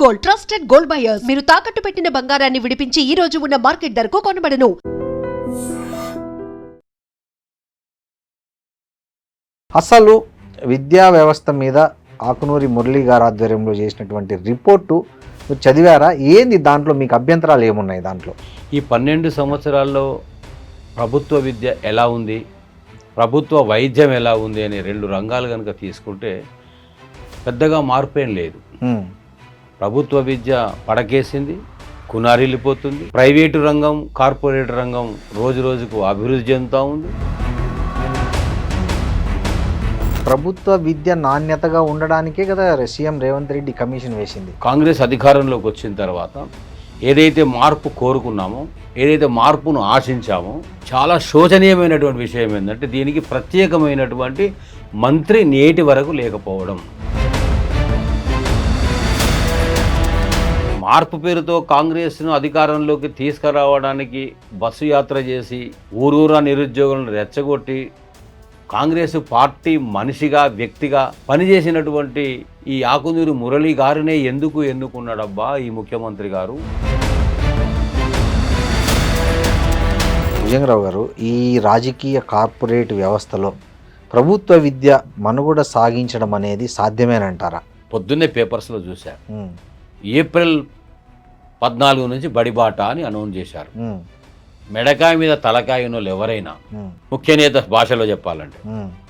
Gold, trusted gold buyers. మీరు తాకట్టు పెట్టిన బంగారాన్ని విడిపించి ఈ రోజు ఉన్న మార్కెట్ ధరకు కొనబడను. అసలు విద్యా వ్యవస్థ మీద ఆకునూరి మురళీ గారి ఆధ్వర్యంలో చేసినటువంటి రిపోర్టు మీరు చదివారా? ఏంది దాంట్లో మీకు అభ్యంతరాలు ఏమున్నాయి దాంట్లో? ఈ 12 సంవత్సరాల్లో ప్రభుత్వ విద్య ఎలా ఉంది, ప్రభుత్వ వైద్యం ఎలా ఉంది అనే 2 రంగాలు కనుక తీసుకుంటే పెద్దగా మార్పేం లేదు. ప్రభుత్వ విద్య పడకేసింది, కునారిల్లిపోతుంది. ప్రైవేటు రంగం, కార్పొరేట్ రంగం రోజు రోజుకు అభివృద్ధి చెందుతూ ఉంది. ప్రభుత్వ విద్య నాణ్యతగా ఉండడానికే కదా సీఎం రేవంత్ రెడ్డి కమిషన్ వేసింది. కాంగ్రెస్ అధికారంలోకి వచ్చిన తర్వాత ఏదైతే మార్పు కోరుకున్నామో, ఏదైతే మార్పును ఆశించామో, చాలా శోచనీయమైనటువంటి విషయం ఏంటంటే దీనికి ప్రత్యేకమైనటువంటి మంత్రి నేటి వరకు లేకపోవడం. మార్పు పేరుతో కాంగ్రెస్ను అధికారంలోకి తీసుకురావడానికి బస్సు యాత్ర చేసి ఊరూరా నిరుద్యోగులను రెచ్చగొట్టి కాంగ్రెస్ పార్టీ మనిషిగా, వ్యక్తిగా పనిచేసినటువంటి ఈ ఆకునూరి మురళీ గారినే ఎందుకు ఎన్నుకున్నాడబ్బా ఈ ముఖ్యమంత్రి గారు? భుజంగరావు గారు, ఈ రాజకీయ కార్పొరేట్ వ్యవస్థలో ప్రభుత్వ విద్య మనుగడ సాగించడం అనేది సాధ్యమేనంటారా? పొద్దున్నే పేపర్స్లో చూశారు, ఏప్రిల్ 14 నుంచి బడిబాట అని అనౌన్స్ చేశారు. మెడకాయ మీద తలకాయ ఉన్నోళ్ళు ఎవరైనా, ముఖ్య నేత భాషలో చెప్పాలంటే,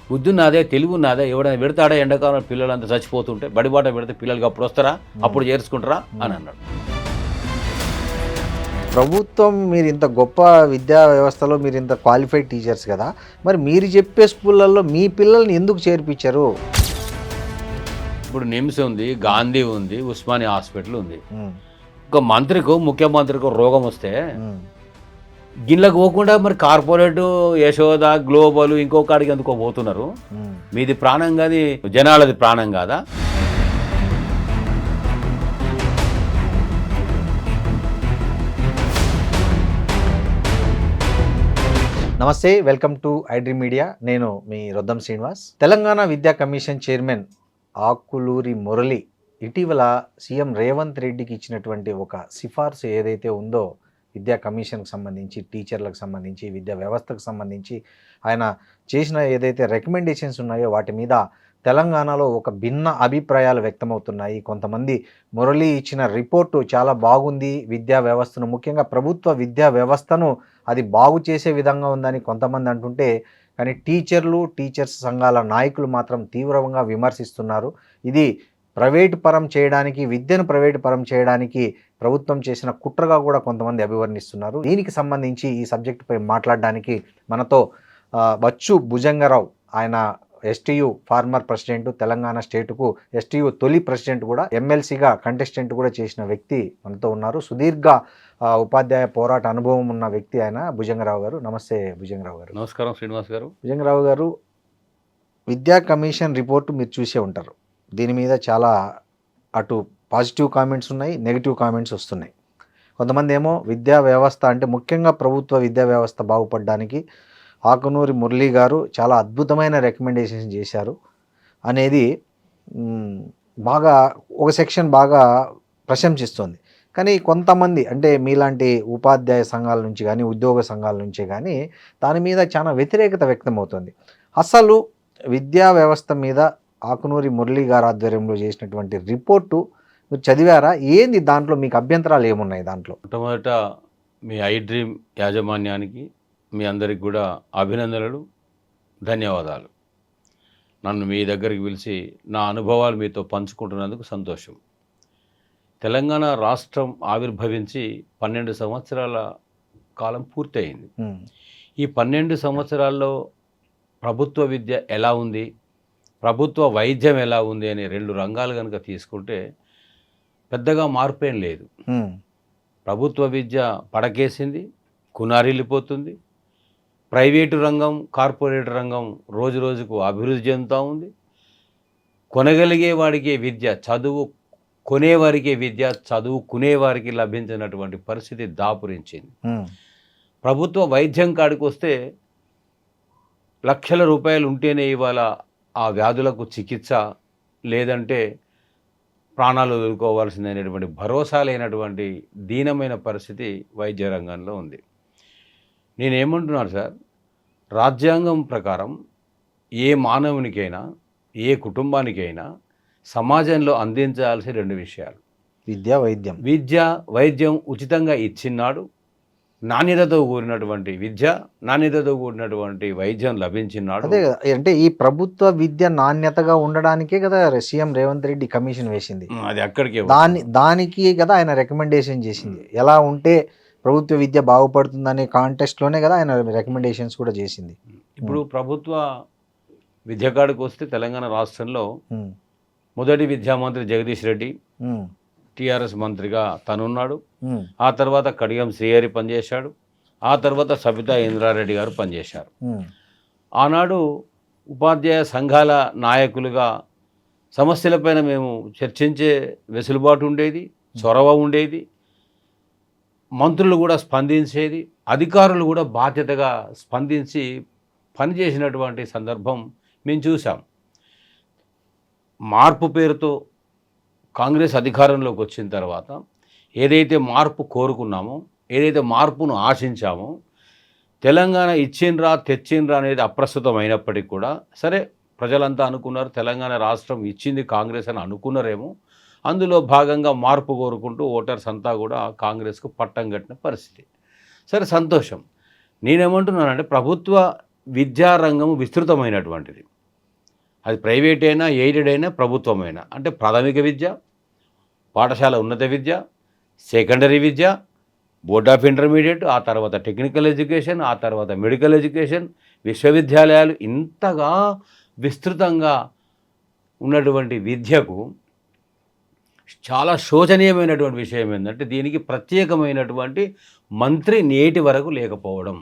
బుద్ధున్నదే, తెలుగు నాదే, ఎవడైనా పెడతాడా? ఎండాకాలం పిల్లలంతా చచ్చిపోతుంటే బడిబాట పెడితే పిల్లలకి అప్పుడు వస్తారా, అప్పుడు చేర్చుకుంటారా అని అన్నాడు. ప్రభుత్వం, మీరు ఇంత గొప్ప విద్యా వ్యవస్థలో మీరు ఇంత క్వాలిఫైడ్ టీచర్స్ కదా, మరి మీరు చెప్పే స్కూళ్ళల్లో మీ పిల్లల్ని ఎందుకు చేర్పించారు? ఇప్పుడు నిమ్స్ ఉంది, గాంధీ ఉంది, ఉస్మానియా హాస్పిటల్ ఉంది. ఒక మంత్రికో, ముఖ్యమంత్రికో రోగం వస్తే గిన్నెలకు పోకుండా మరి కార్పొరేట్, యశోద, గ్లోబల్ ఇంకో కాడికి ఎందుకో పోతున్నారు? మీది ప్రాణం కాదు, జనాలది ప్రాణం కాదా? నమస్తే, వెల్కమ్ టు ఐడ్రీమ్ మీడియా. నేను మీ రొద్దం శ్రీనివాస్. తెలంగాణ విద్యా కమిషన్ చైర్మన్ ఆకునూరి మురళి ఇటీవల సీఎం రేవంత్ రెడ్డికి ఇచ్చినటువంటి ఒక సిఫార్సు ఏదైతే ఉందో, విద్యా కమిషన్కి సంబంధించి, టీచర్లకు సంబంధించి, విద్యా వ్యవస్థకు సంబంధించి ఆయన చేసిన ఏదైతే రికమెండేషన్స్ ఉన్నాయో వాటి మీద తెలంగాణలో ఒక భిన్న అభిప్రాయాలు వ్యక్తమవుతున్నాయి. కొంతమంది మురళి ఇచ్చిన రిపోర్టు చాలా బాగుంది, విద్యా వ్యవస్థను, ముఖ్యంగా ప్రభుత్వ విద్యా వ్యవస్థను అది బాగు చేసే విధంగా ఉందని కొంతమంది అంటుంటే, కానీ టీచర్స్ సంఘాల నాయకులు మాత్రం తీవ్రంగా విమర్శిస్తున్నారు. ఇది ప్రైవేటు పరం చేయడానికి, విద్యను ప్రైవేటు పరం చేయడానికి ప్రభుత్వం చేసిన కుట్రగా కూడా కొంతమంది అభివర్ణిస్తున్నారు. దీనికి సంబంధించి ఈ సబ్జెక్టుపై మాట్లాడడానికి మనతో బచ్చు భుజంగరావు, ఆయన ఎస్టీయూ ఫార్మర్ ప్రెసిడెంట్, తెలంగాణ స్టేటుకు ఎస్టీయూ తొలి ప్రెసిడెంట్ కూడా, ఎమ్మెల్సీగా కంటెస్టెంట్ కూడా చేసిన వ్యక్తి మనతో ఉన్నారు. సుదీర్ఘ ఉపాధ్యాయ పోరాట అనుభవం ఉన్న వ్యక్తి ఆయన, భుజంగరావు గారు. నమస్తే భుజంగరావు గారు. నమస్కారం శ్రీనివాస్ గారు. భుజంగరావు గారు, విద్యా కమిషన్ రిపోర్టు మీరు చూసే ఉంటారు. దీని మీద చాలా అటు పాజిటివ్ కామెంట్స్ ఉన్నాయి, నెగిటివ్ కామెంట్స్ వస్తున్నాయి. కొంతమంది ఏమో విద్యా వ్యవస్థ అంటే, ముఖ్యంగా ప్రభుత్వ విద్యా వ్యవస్థ బాగుపడడానికి ఆకునూరి మురళీ గారు చాలా అద్భుతమైన రికమెండేషన్స్ చేశారు అనేది బాగా ఒక సెక్షన్ బాగా ప్రశంసిస్తుంది. కానీ కొంతమంది, అంటే మీలాంటి ఉపాధ్యాయ సంఘాల నుంచి కానీ, ఉద్యోగ సంఘాల నుంచి కానీ దాని మీద చాలా వ్యతిరేకత వ్యక్తమవుతుంది. అసలు విద్యా వ్యవస్థ మీద ఆకునూరి మురళీ గారి ఆధ్వర్యంలో చేసినటువంటి రిపోర్టు మీరు చదివారా? ఏంది దాంట్లో మీకు అభ్యంతరాలు ఏమున్నాయి దాంట్లో? మొట్టమొదట మీ ఐడ్రీమ్ యాజమాన్యానికి, మీ అందరికి కూడా అభినందనలు, ధన్యవాదాలు. నన్ను మీ దగ్గరికి పిలిచి నా అనుభవాలు మీతో పంచుకుంటున్నందుకు సంతోషం. తెలంగాణ రాష్ట్రం ఆవిర్భవించి 12 సంవత్సరాల కాలం పూర్తయింది. ఈ 12 సంవత్సరాల్లో ప్రభుత్వ విద్య ఎలా ఉంది, ప్రభుత్వ వైద్యం ఎలా ఉంది అనే 2 రంగాలు కనుక తీసుకుంటే పెద్దగా మార్పేం లేదు. ప్రభుత్వ విద్య పడకేసింది, కునారిల్లిపోతుంది. ప్రైవేటు రంగం, కార్పొరేట్ రంగం రోజు రోజుకు అభివృద్ధి చెందుతూ ఉంది. కొనగలిగే వాడికి విద్య, చదువు కొనేవారికి విద్య, చదువుకునేవారికి లభించినటువంటి పరిస్థితి దాపురించింది. ప్రభుత్వ వైద్యం కాడికి వస్తే లక్షల రూపాయలు ఉంటేనే ఇవాళ ఆ వ్యాధులకు చికిత్స, లేదంటే ప్రాణాలు వదులుకోవాల్సిందనేటువంటి భరోసా లేనటువంటి దీనమైన పరిస్థితి వైద్య రంగంలో ఉంది. నేనేమంటున్నాను సార్, రాజ్యాంగం ప్రకారం ఏ మానవునికైనా ఏ కుటుంబానికైనా సమాజంలో అందించాల్సిన 2 విషయాలు: విద్య వైద్యం ఉచితంగా ఇచ్చినాడు. నాణ్యతతో కూడినటువంటి విద్య, నాణ్యతతో కూడినటువంటి వైద్యం లభించినాడు. అదే కదా, అంటే ఈ ప్రభుత్వ విద్య నాణ్యతగా ఉండడానికే కదా సీఎం రేవంత్ రెడ్డి కమిషన్ వేసింది. అది అక్కడికే దానికి కదా ఆయన రికమెండేషన్ చేసింది. ఎలా ఉంటే ప్రభుత్వ విద్య బాగుపడుతుందనే కాంటెక్స్ట్లోనే కదా ఆయన రికమెండేషన్స్ కూడా చేసింది. ఇప్పుడు ప్రభుత్వ విద్య కాడికి వస్తే తెలంగాణ రాష్ట్రంలో మొదటి విద్యామంత్రి జగదీష్ రెడ్డి టీఆర్ఎస్ మంత్రిగా తనున్నాడు. ఆ తర్వాత కడియం శ్రీహరి పనిచేశాడు. ఆ తర్వాత సబితా ఇంద్రారెడ్డి గారు పనిచేశారు. ఆనాడు ఉపాధ్యాయ సంఘాల నాయకులుగా సమస్యలపైన మేము చర్చించే వెసులుబాటు ఉండేది, చొరవ ఉండేది. మంత్రులు కూడా స్పందించేది, అధికారులు కూడా బాధ్యతగా స్పందించి పనిచేసినటువంటి సందర్భం మేము చూసాం. మార్పు పేరుతో కాంగ్రెస్ అధికారంలోకి వచ్చిన తర్వాత ఏదైతే మార్పు కోరుకున్నామో, ఏదైతే మార్పును ఆశించామో, తెలంగాణ ఇచ్చిండ్రా తెచ్చిండ్రా అనేది అప్రస్తుతం అయినప్పటికీ కూడా సరే ప్రజలంతా అనుకున్నారు తెలంగాణ రాష్ట్రం ఇచ్చింది కాంగ్రెస్ అని అనుకున్నారేమో. అందులో భాగంగా మార్పు కోరుకుంటూ ఓటర్స్ అంతా కూడా కాంగ్రెస్కు పట్టం కట్టిన పరిస్థితి. సరే, సంతోషం. నేనేమంటున్నానంటే ప్రభుత్వ విద్యారంగం విస్తృతమైనటువంటిది. అది ప్రైవేట్ అయినా, ఎయిడెడ్ అయినా, ప్రభుత్వమైనా. అంటే ప్రాథమిక విద్య, పాఠశాల ఉన్నత విద్య, సెకండరీ విద్య, బోర్డ్ ఆఫ్ ఇంటర్మీడియట్, ఆ తర్వాత టెక్నికల్ ఎడ్యుకేషన్, ఆ తర్వాత మెడికల్ ఎడ్యుకేషన్, విశ్వవిద్యాలయాలు, ఇంతగా విస్తృతంగా ఉన్నటువంటి విద్యకు చాలా శోచనీయమైనటువంటి విషయం ఏంటంటే దీనికి ప్రత్యేకమైనటువంటి మంత్రి నేటి వరకు లేకపోవడం.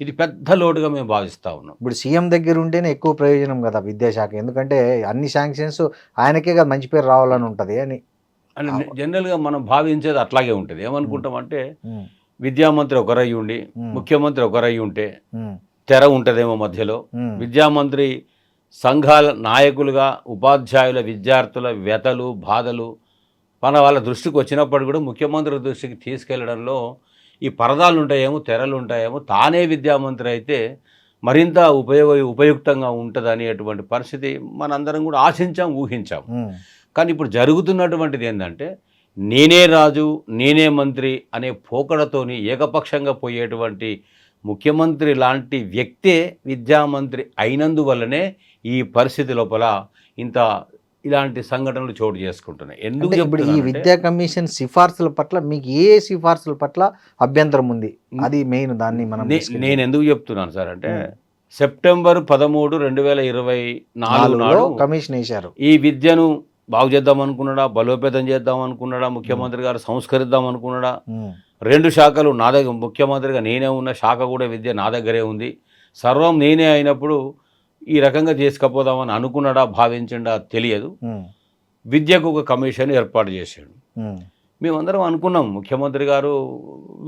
ఇది పెద్ద లోటుగా మేము భావిస్తూ ఉన్నాం. ఇప్పుడు సీఎం దగ్గర ఉంటేనే ఎక్కువ ప్రయోజనం కదా విద్యాశాఖ, ఎందుకంటే అన్ని శాంక్షన్స్ ఆయనకే కదా మంచి పేరు రావాలని ఉంటుంది అని జనరల్గా మనం భావించేది అట్లాగే ఉంటుంది. ఏమనుకుంటామంటే విద్యామంత్రి ఒకరై ఉండి ముఖ్యమంత్రి ఒకరై ఉంటే తెర ఉంటుందేమో మధ్యలో. విద్యామంత్రి సంఘాల నాయకులుగా ఉపాధ్యాయుల, విద్యార్థుల వ్యతలు, బాధలు వాళ్ళ దృష్టికి వచ్చినప్పుడు కూడా ముఖ్యమంత్రి దృష్టికి తీసుకెళ్లడంలో ఈ పరదాలు ఉంటాయేమో, తెరలు ఉంటాయేమో, తానే విద్యామంత్రి అయితే మరింత ఉపయుక్తంగా ఉంటుంది అనేటువంటి పరిస్థితి మనందరం కూడా ఆశించాం, ఊహించాం. కానీ ఇప్పుడు జరుగుతున్నటువంటిది ఏంటంటే నేనే రాజు, నేనే మంత్రి అనే పోకడతోని ఏకపక్షంగా పోయేటువంటి ముఖ్యమంత్రి లాంటి వ్యక్తే విద్యామంత్రి అయినందువల్లనే ఈ పరిస్థితి లోపల ఇలాంటి సంఘటనలు చోటు చేసుకుంటున్నాయి. ఎందుకు ఇప్పుడు ఈ విద్యా కమిషన్ సిఫార్సుల పట్ల మీకు ఏ సిఫార్సుల పట్ల అభ్యంతరం ఉంది? అది మెయిన్. దాన్ని నేను ఎందుకు చెప్తున్నాను సార్ అంటే సెప్టెంబర్ 13, 2024 కమిషన్ వేశారు. ఈ విద్యను బాగు చేద్దాం అనుకున్నాడా, బలోపేతం చేద్దాం అనుకున్నాడా, ముఖ్యమంత్రి గారు సంస్కరిద్దాం అనుకున్నాడా? 2 శాఖలు నా దగ్గర, ముఖ్యమంత్రిగా నేనే ఉన్న శాఖ కూడా విద్య నా దగ్గరే ఉంది, సర్వం నేనే అయినప్పుడు ఈ రకంగా చేసుకపోదామని అనుకున్నాడా, భావించడా తెలియదు. విద్యకు ఒక కమిషన్ ఏర్పాటు చేశాడు. మేమందరం అనుకున్నాం ముఖ్యమంత్రి గారు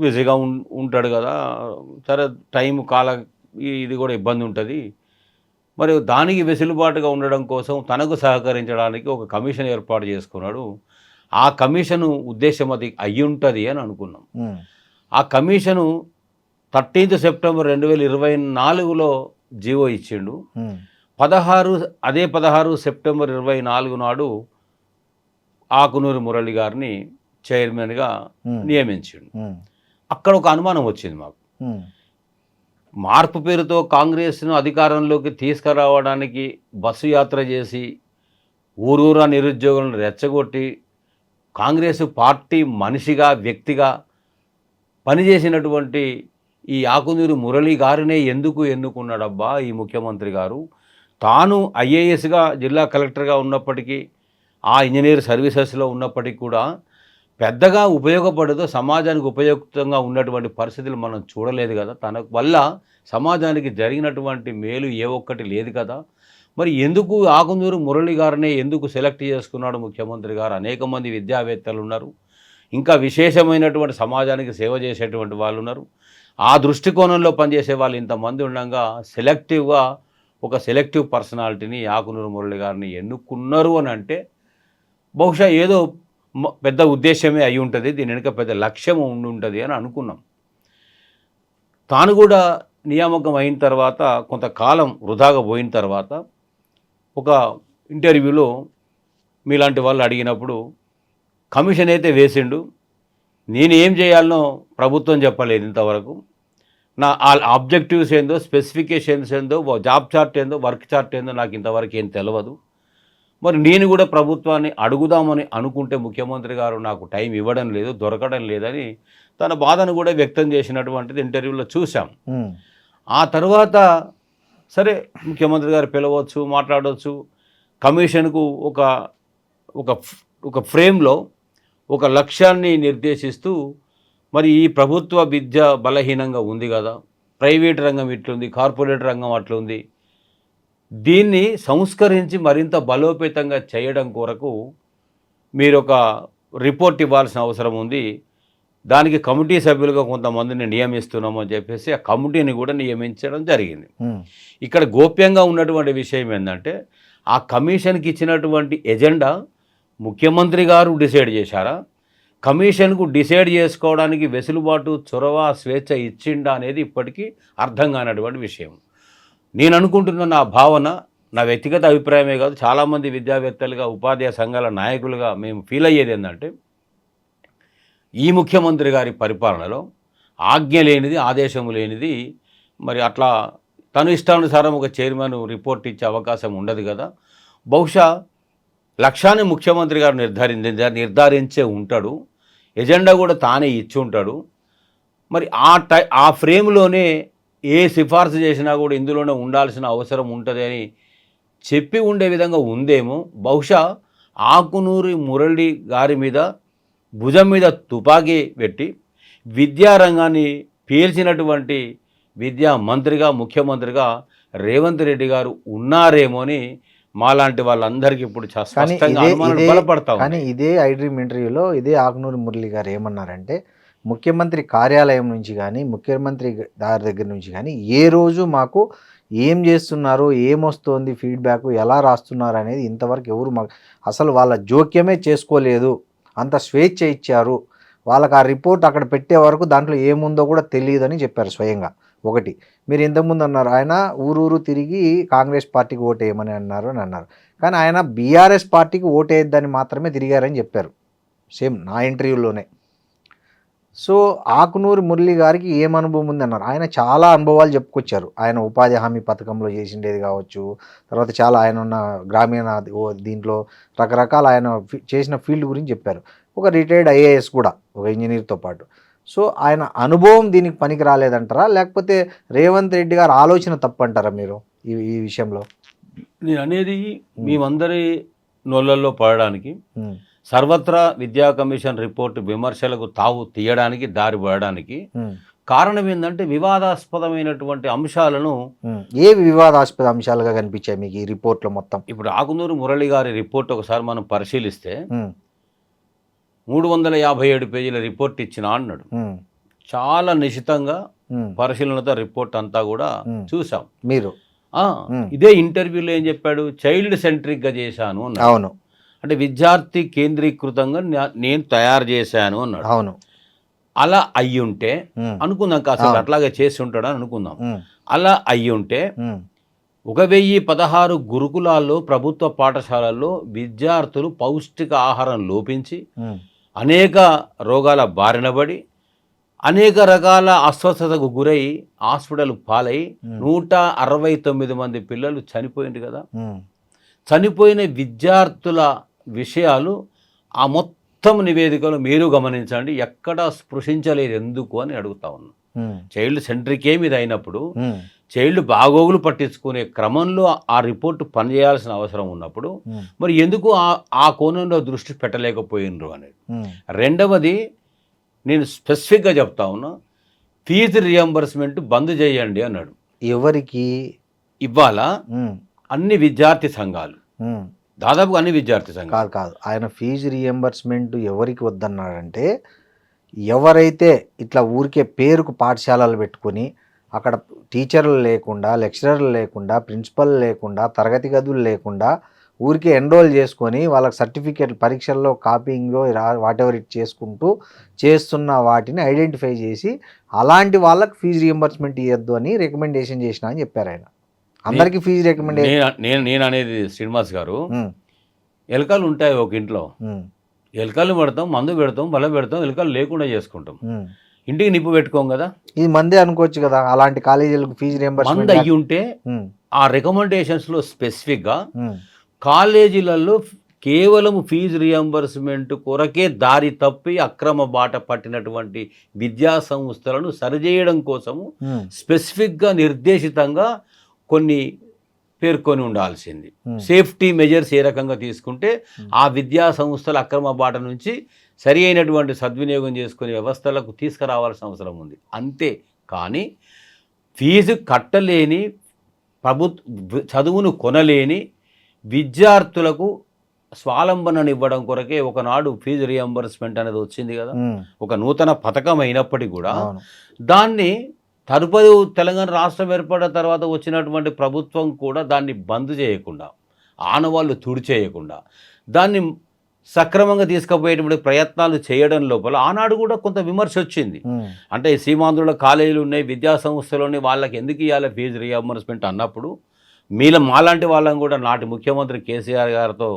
బిజీగా ఉంటాడు కదా, సరే టైం ఇది కూడా ఇబ్బంది ఉంటుంది, మరి దానికి వెసులుబాటుగా ఉండడం కోసం తనకు సహకరించడానికి ఒక కమిషన్ ఏర్పాటు చేసుకున్నాడు. ఆ కమిషను ఉద్దేశం అది అయ్యి ఉంటుంది అని అనుకున్నాం. ఆ కమిషను 13 సెప్టెంబర్ 2024 జీవో ఇచ్చిండు. 16 సెప్టెంబర్ 2024 నాడు ఆకునూరి మురళి గారిని చైర్మన్గా నియమించిండు. అక్కడ ఒక అనుమానం వచ్చింది మాకు. మార్పు పేరుతో కాంగ్రెస్ను అధికారంలోకి తీసుకురావడానికి బస్సు యాత్ర చేసి ఊరూరా నిరుద్యోగులను రెచ్చగొట్టి కాంగ్రెస్ పార్టీ మనిషిగా, వ్యక్తిగా పనిచేసినటువంటి ఈ ఆకునూరి మురళి గారినే ఎందుకు ఎన్నుకున్నాడబ్బా ఈ ముఖ్యమంత్రి గారు? తాను ఐఏఎస్గా జిల్లా కలెక్టర్గా ఉన్నప్పటికీ, ఆ ఇంజనీర్ సర్వీసెస్లో ఉన్నప్పటికీ కూడా పెద్దగా ఉపయోగపడదు, సమాజానికి ఉపయుక్తంగా ఉన్నటువంటి పరిస్థితులు మనం చూడలేదు కదా. తన వల్ల సమాజానికి జరిగినటువంటి మేలు ఏ ఒక్కటి లేదు కదా. మరి ఎందుకు ఆకునూరి మురళి గారినే ఎందుకు సెలెక్ట్ చేసుకున్నాడు ముఖ్యమంత్రి గారు? అనేక మంది విద్యావేత్తలు ఉన్నారు, ఇంకా విశేషమైనటువంటి సమాజానికి సేవ చేసేటువంటి వాళ్ళు ఉన్నారు. ఆ దృష్టికోణంలో పనిచేసే వాళ్ళు ఇంతమంది ఉండగా సెలెక్టివ్ పర్సనాలిటీని ఆకునూరి మురళి గారిని ఎన్నుకున్నారు అని అంటే బహుశా ఏదో పెద్ద ఉద్దేశమే అయి ఉంటుంది, దీని వెనుక పెద్ద లక్ష్యం ఉండి ఉంటుంది అని అనుకున్నాం. తాను కూడా నియామకం అయిన తర్వాత కొంతకాలం వృధాగా పోయిన తర్వాత ఒక ఇంటర్వ్యూలో మీలాంటి వాళ్ళు అడిగినప్పుడు కమిషన్ అయితే వేసిండు, నేను ఏం చేయాలనో ప్రభుత్వం చెప్పలేదు ఇంతవరకు, నా ఆబ్జెక్టివ్స్ ఏందో, స్పెసిఫికేషన్స్ ఏందో, జాబ్ చార్ట్ ఏందో, వర్క్ చార్ట్ ఏందో నాకు ఇంతవరకు ఏం తెలియదు. మరి నేను కూడా ప్రభుత్వాన్ని అడుగుదామని అనుకుంటే ముఖ్యమంత్రి గారు నాకు టైం ఇవ్వడం లేదు, దొరకడం లేదని తన బాధను కూడా వ్యక్తం చేసినటువంటిది ఇంటర్వ్యూలో చూసాం. ఆ తర్వాత సరే ముఖ్యమంత్రి గారు పిలవచ్చు, మాట్లాడవచ్చు, కమిషన్కు ఒక ఒక ఒక ఫ్రేమ్లో ఒక లక్ష్యాన్ని నిర్దేశిస్తూ మరి ఈ ప్రభుత్వ విద్య బలహీనంగా ఉంది కదా, ప్రైవేట్ రంగం ఇట్లుంది, కార్పొరేట్ రంగం అట్లుంది, దీన్ని సంస్కరించి మరింత బలోపేతంగా చేయడం కొరకు మీరు ఒక రిపోర్ట్ ఇవ్వాల్సిన అవసరం ఉంది, దానికి కమిటీ సభ్యులుగా కొంతమందిని నియమిస్తున్నామని చెప్పేసి ఆ కమిటీని కూడా నియమించడం జరిగింది. ఇక్కడ గోప్యంగా ఉన్నటువంటి విషయం ఏంటంటే ఆ కమిషన్కి ఇచ్చినటువంటి ఎజెండా ముఖ్యమంత్రి గారు డిసైడ్ చేశారా, కమిషన్కు డిసైడ్ చేసుకోవడానికి వెసులుబాటు, చొరవ, స్వేచ్ఛ ఇచ్చిండా అనేది ఇప్పటికీ అర్థం కానటువంటి విషయం. నేను అనుకుంటున్న నా భావన, నా వ్యక్తిగత అభిప్రాయమే కాదు, చాలామంది విద్యావేత్తలుగా, ఉపాధ్యాయ సంఘాల నాయకులుగా మేము ఫీల్ అయ్యేది ఏంటంటే ఈ ముఖ్యమంత్రి గారి పరిపాలనలో ఆజ్ఞ లేనిది, ఆదేశము లేనిది, మరి అట్లా తను ఇష్టానుసారం ఒక చైర్మన్ రిపోర్ట్ ఇచ్చే అవకాశం ఉండదు కదా. బహుశా లక్ష్యాన్ని ముఖ్యమంత్రి గారు నిర్ధారించే ఉంటాడు, ఎజెండా కూడా తానే ఇచ్చి ఉంటాడు. మరి ఆ ఫ్రేమ్లోనే ఏ సిఫార్సు చేసినా కూడా ఇందులోనే ఉండాల్సిన అవసరం ఉంటుంది అని చెప్పి ఉండే విధంగా ఉందేమో. బహుశా ఆకునూరి మురళి గారి మీద భుజం మీద తుపాకీ పెట్టి విద్యారంగాన్ని పీల్చినటువంటి విద్యా మంత్రిగా, ముఖ్యమంత్రిగా రేవంత్ రెడ్డి గారు ఉన్నారేమో అని మాలాంటి వాళ్ళందరికీ ఇప్పుడు స్పష్టంగా అనుమానాలు బలపడతాం. కానీ ఇదే ఐ డ్రీమ్ ఇంటర్వ్యూలో ఇదే ఆకునూరి మురళి గారు ఏమన్నారంటే ముఖ్యమంత్రి కార్యాలయం నుంచి కానీ, ముఖ్యమంత్రి గారి దగ్గర నుంచి కానీ ఏ రోజు మాకు ఏం చేస్తున్నారు, ఏమొస్తోంది ఫీడ్బ్యాక్, ఎలా రాస్తున్నారు అనేది ఇంతవరకు ఎవరు మాకు అసలు వాళ్ళ జోక్యమే చేసుకోలేదు, అంత స్వేచ్ఛ ఇచ్చారు, వాళ్ళకి ఆ రిపోర్ట్ అక్కడ పెట్టే వరకు దాంట్లో ఏముందో కూడా తెలియదని చెప్పారు స్వయంగా. ఒకటి మీరు ఇంతకుముందు అన్నారు ఆయన ఊరూరు తిరిగి కాంగ్రెస్ పార్టీకి ఓటేయమని అన్నారు అని అన్నారు, కానీ ఆయన బీఆర్ఎస్ పార్టీకి ఓటేయద్దని మాత్రమే తిరిగారని చెప్పారు సేమ్ నా ఇంటర్వ్యూలోనే. సో ఆకునూరి మురళి గారికి ఏం అనుభవం ఉంది అన్నారు, ఆయన చాలా అనుభవాలు చెప్పుకొచ్చారు. ఆయన ఉపాధి హామీ పథకంలో చేసిండేది కావచ్చు, తర్వాత చాలా ఆయన ఉన్న గ్రామీణ దీంట్లో రకరకాల ఆయన చేసిన ఫీల్డ్ గురించి చెప్పారు. ఒక రిటైర్డ్ ఐఏఎస్ కూడా, ఒక ఇంజనీర్తో పాటు. సో ఆయన అనుభవం దీనికి పనికి రాలేదంటారా, లేకపోతే రేవంత్ రెడ్డి గారు ఆలోచన తప్పంటారా మీరు ఈ విషయంలో? నేను అనేది మేమందరి నోళ్ళల్లో పడడానికి, సర్వత్రా విద్యా కమిషన్ రిపోర్టు విమర్శలకు తావు తీయడానికి, దారి పడడానికి కారణం ఏంటంటే వివాదాస్పదమైనటువంటి అంశాలను. ఏ వివాదాస్పద అంశాలుగా కనిపించాయి మీకు ఈ రిపోర్ట్లో మొత్తం? ఇప్పుడు ఆకునూరు మురళి గారి రిపోర్ట్ ఒకసారి మనం పరిశీలిస్తే 357 పేజీల రిపోర్ట్ ఇచ్చిన అన్నాడు. చాలా నిశితంగా పరిశీలనతో రిపోర్ట్ అంతా కూడా చూసాం. మీరు ఇదే ఇంటర్వ్యూలో ఏం చెప్పాడు, చైల్డ్ సెంట్రిక్గా చేశాను అన్నాడు. అవును, అంటే విద్యార్థి కేంద్రీకృతంగా నేను తయారు చేశాను అన్నాడు. అవును, అలా అయ్యుంటే అనుకుందాం, కాస్త అట్లాగే చేసి ఉంటాడని అనుకుందాం. అలా అయ్యుంటే 1016 గురుకులాల్లో, ప్రభుత్వ పాఠశాలల్లో విద్యార్థులు పౌష్టిక ఆహారం లోపించి అనేక రోగాల బారిన పడి, అనేక రకాల అస్వస్థతకు గురై హాస్పిటల్ పాలై 169 మంది పిల్లలు చనిపోయింది కదా. చనిపోయిన విద్యార్థుల విషయాలు ఆ మొత్తం నివేదికలు మీరు గమనించండి, ఎక్కడా స్పృశించలేదు. ఎందుకు అని అడుగుతా ఉన్నా. చైల్డ్ సెంట్రికే మీద అయినప్పుడు, చైల్డ్ బాగోగులు పట్టించుకునే క్రమంలో ఆ రిపోర్టు పనిచేయాల్సిన అవసరం ఉన్నప్పుడు మరి ఎందుకు ఆ కోణంలో దృష్టి పెట్టలేకపోయినరు అనేది. రెండవది, నేను స్పెసిఫిక్గా చెప్తా ఉన్నా, ఫీజు రియంబర్స్మెంట్ బంద్ చేయండి అన్నాడు. ఎవరికి ఇవాళ? అన్ని విద్యార్థి సంఘాలు, దాదాపు అన్ని విద్యార్థి సంఘాలు. కాదు, ఆయన ఫీజు రియంబర్స్మెంట్ ఎవరికి వద్దన్నాడంటే ఎవరైతే ఇట్లా ఊరికే పేరుకు పాఠశాలలు పెట్టుకొని అక్కడ టీచర్లు లేకుండా, లెక్చరర్లు లేకుండా, ప్రిన్సిపల్ లేకుండా, తరగతి గదులు లేకుండా ఊరికే ఎన్రోల్ చేసుకొని వాళ్ళకి సర్టిఫికేట్ పరీక్షల్లో కాపీయింగ్ వాట్ ఎవర్ ఇట్ చేసుకుంటూ చేస్తున్న వాటిని ఐడెంటిఫై చేసి అలాంటి వాళ్ళకి ఫీజు రియంబర్స్మెంట్ ఇవ్వద్దు అని రికమెండేషన్ చేసిన అని చెప్పారు ఆయన. అందరికీ ఫీజు రికమెండేషన్ నేను అనేది శ్రీనివాస్ గారు, ఎలకలు ఉంటాయి ఒక ఇంట్లో, ఎలకలు పెడతాం, మందు పెడతాం, బల పెడతాం, ఎలకలు లేకుండా చేసుకుంటాం, ఇంటికి నిప్పు పెట్టుకోం కదా. ఇది మందే అనుకోవచ్చు కదా. అలాంటి కాలేజీలకు ఫీజు రియంబర్స్మెంట్ మంది అయ్యి ఉంటే ఆ రికమెండేషన్స్లో స్పెసిఫిక్గా కాలేజీలలో కేవలం ఫీజు రియంబర్స్మెంట్ కొరకే దారి తప్పి అక్రమ బాట పట్టినటువంటి విద్యా సంస్థలను సరిచేయడం కోసము స్పెసిఫిక్గా నిర్దేశితంగా కొన్ని పేర్కొని ఉండాల్సింది. సేఫ్టీ మెజర్స్ ఏ రకంగా తీసుకుంటే ఆ విద్యా సంస్థల అక్రమ బాట నుంచి సరి అయినటువంటి సద్వినియోగం చేసుకునే వ్యవస్థలకు తీసుకురావాల్సిన అవసరం ఉంది. అంతే కానీ ఫీజు కట్టలేని చదువును కొనలేని విద్యార్థులకు స్వాలంబనను ఇవ్వడం కొరకే ఒకనాడు ఫీజు రియంబర్స్మెంట్ అనేది వచ్చింది కదా. ఒక నూతన పథకం అయినప్పటికీ కూడా దాన్ని తదుపరి తెలంగాణ రాష్ట్రం ఏర్పడిన తర్వాత వచ్చినటువంటి ప్రభుత్వం కూడా దాన్ని బంద్ చేయకుండా, ఆనవాళ్ళు తుడిచేయకుండా దాన్ని సక్రమంగా తీసుకుపోయేటువంటి ప్రయత్నాలు చేయడం లోపల ఆనాడు కూడా కొంత విమర్శ వచ్చింది. అంటే సీమాంధ్రుల కాలేజీలు ఉన్నాయి, విద్యా సంస్థలు ఉన్నాయి, వాళ్ళకి ఎందుకు ఇవ్వాలి ఫీజు రియంబర్స్మెంట్ అన్నప్పుడు మాలాంటి వాళ్ళని కూడా నాటి ముఖ్యమంత్రి కేసీఆర్ గారితో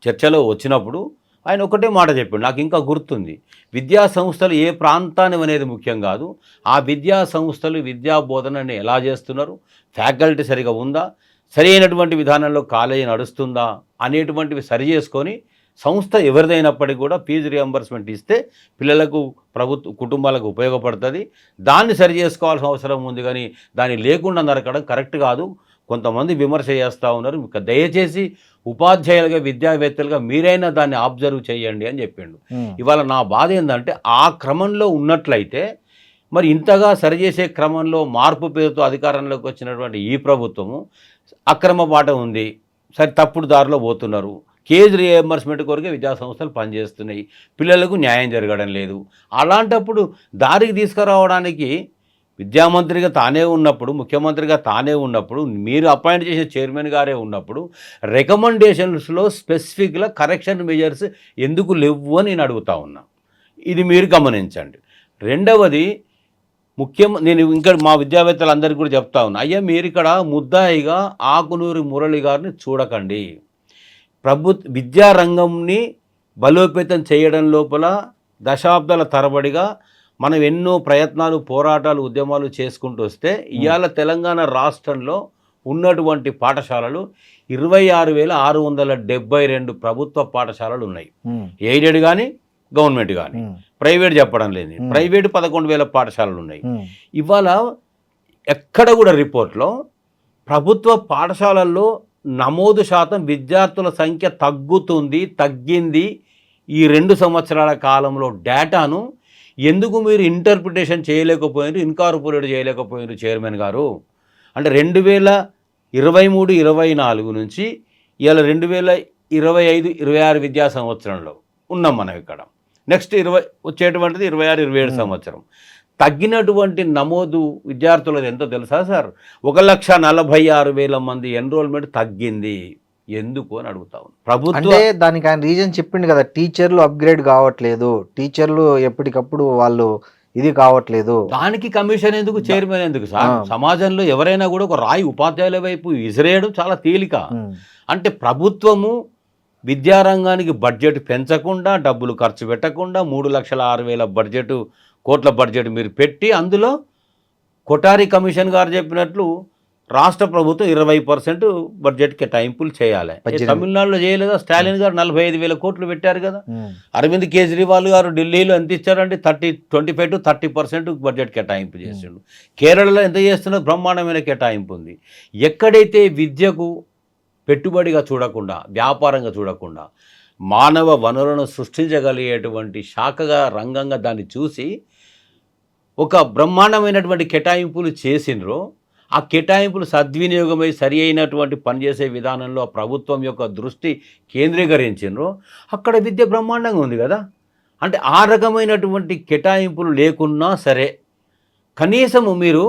చర్చలో వచ్చినప్పుడు ఆయన ఒకటే మాట చెప్పాడు, నాకు ఇంకా గుర్తుంది. విద్యా సంస్థలు ఏ ప్రాంతాన్ని అనేది ముఖ్యం కాదు, ఆ విద్యా సంస్థలు విద్యా బోధనని ఎలా చేస్తున్నారు, ఫ్యాకల్టీ సరిగా ఉందా, సరి అయినటువంటి విధానంలో కాలేజీ నడుస్తుందా అనేటువంటివి సరి చేసుకొని సంస్థ ఎవరిదైనప్పటికీ కూడా ఫీజు రియంబర్స్మెంట్ ఇస్తే పిల్లలకు కుటుంబాలకు ఉపయోగపడుతుంది. దాన్ని సరి చేసుకోవాల్సిన అవసరం ఉంది, కానీ దాన్ని లేకుండా నరకడం కరెక్ట్ కాదు. కొంతమంది విమర్శ చేస్తూ ఉన్నారు, దయచేసి ఉపాధ్యాయులుగా విద్యావేత్తలుగా మీరైనా దాన్ని అబ్జర్వ్ చేయండి అని చెప్పిండు. ఇవాళ నా బాధ ఏంటంటే ఆ క్రమంలో ఉన్నట్లయితే మరి ఇంతగా సరిచేసే క్రమంలో మార్పు పేరుతో అధికారంలోకి వచ్చినటువంటి ఈ ప్రభుత్వము అక్రమ బాట ఉంది, సరే తప్పుడు దారిలో పోతున్నారు, కేజ్ రియంబర్స్మెంట్ కొరకే విద్యా సంస్థలు పనిచేస్తున్నాయి, పిల్లలకు న్యాయం జరగడం లేదు. అలాంటప్పుడు దారికి తీసుకురావడానికి విద్యామంత్రిగా తానే ఉన్నప్పుడు, ముఖ్యమంత్రిగా తానే ఉన్నప్పుడు, మీరు అపాయింట్ చేసే చైర్మన్ గారే ఉన్నప్పుడు రికమెండేషన్స్లో స్పెసిఫిక్గా కరెక్షన్ మెజర్స్ ఎందుకు లేవు అని నేను అడుగుతా ఉన్నా. ఇది మీరు గమనించండి. రెండవది నేను ఇంకా మా విద్యావేత్తలందరికీ కూడా చెప్తా ఉన్నా, అయ్యా మీరు ఇక్కడ ముద్దాయిగా ఆకునూరి మురళి గారిని చూడకండి. విద్యారంగంని బలోపేతం చేయడం లోపల దశాబ్దాల తరబడిగా మనం ఎన్నో ప్రయత్నాలు, పోరాటాలు, ఉద్యమాలు చేసుకుంటూ వస్తే ఇవాళ తెలంగాణ రాష్ట్రంలో ఉన్నటువంటి పాఠశాలలు 26,672 ప్రభుత్వ పాఠశాలలు ఉన్నాయి. ఎయిడెడ్ కానీ గవర్నమెంట్ కానీ, ప్రైవేట్ చెప్పడం లేదు, ప్రైవేట్ 11,000 పాఠశాలలు ఉన్నాయి. ఇవాళ ఎక్కడ కూడా రిపోర్ట్లో ప్రభుత్వ పాఠశాలల్లో నమోదు శాతం విద్యార్థుల సంఖ్య తగ్గింది ఈ 2 సంవత్సరాల కాలంలో డేటాను ఎందుకు మీరు ఇంటర్ప్రిటేషన్ చేయలేకపోయినారు, ఇన్కార్పొరేట్ చేయలేకపోయినారు చైర్మన్ గారు? అంటే 2023-24 నుంచి ఇవాళ 2025-26 విద్యా సంవత్సరంలో ఉన్నాం మనం ఇక్కడ. నెక్స్ట్ వచ్చేటువంటిది 26-27 సంవత్సరం. తగ్గినటువంటి నమోదు విద్యార్థులది ఎంతో తెలుసా సార్? 1,46,000 మంది ఎన్రోల్మెంట్ తగ్గింది. ఎందుకు అని అడుగుతా ఉన్నాను. ప్రభుత్వం అంటే దానికి ఆయన రీజన్ చెప్పిండు కదా, టీచర్లు అప్గ్రేడ్ కావట్లేదు, టీచర్లు ఎప్పటికప్పుడు వాళ్ళు ఇది కావట్లేదు. దానికి కమిషన్ ఎందుకు, చైర్మన్ ఎందుకు సార్? సమాజంలో ఎవరైనా కూడా ఒక రాయి ఉపాధ్యాయుల వైపు విసిరేయడం చాలా తేలిక. అంటే ప్రభుత్వము విద్యారంగానికి బడ్జెట్ పెంచకుండా, డబ్బులు ఖర్చు పెట్టకుండా 3,06,000 కోట్ల బడ్జెట్ మీరు పెట్టి అందులో కొఠారి కమిషన్ గారు చెప్పినట్లు రాష్ట్ర ప్రభుత్వం 20% బడ్జెట్ కేటాయింపులు చేయాలి. తమిళనాడులో చేయలేదా? స్టాలిన్ గారు 45,000 కోట్లు పెట్టారు కదా. అరవింద్ కేజ్రీవాల్ గారు ఢిల్లీలో ఎంత ఇచ్చారంటే 25-30% బడ్జెట్ కేటాయింపు చేసిండు. కేరళలో ఎంత చేస్తున్నా బ్రహ్మాండమైన కేటాయింపు ఉంది. ఎక్కడైతే విద్యకు పెట్టుబడిగా చూడకుండా, వ్యాపారంగా చూడకుండా, మానవ వనరులను సృష్టించగలిగేటువంటి శాఖగా, రంగంగా దాన్ని చూసి ఒక బ్రహ్మాండమైనటువంటి కేటాయింపులు చేసినరో, ఆ కేటాయింపులు సద్వినియోగమై సరి అయినటువంటి పనిచేసే విధానంలో ప్రభుత్వం యొక్క దృష్టి కేంద్రీకరించినరో అక్కడ విద్య బ్రహ్మాండంగా ఉంది కదా. అంటే ఆ రకమైనటువంటి కేటాయింపులు లేకున్నా సరే కనీసము మీరు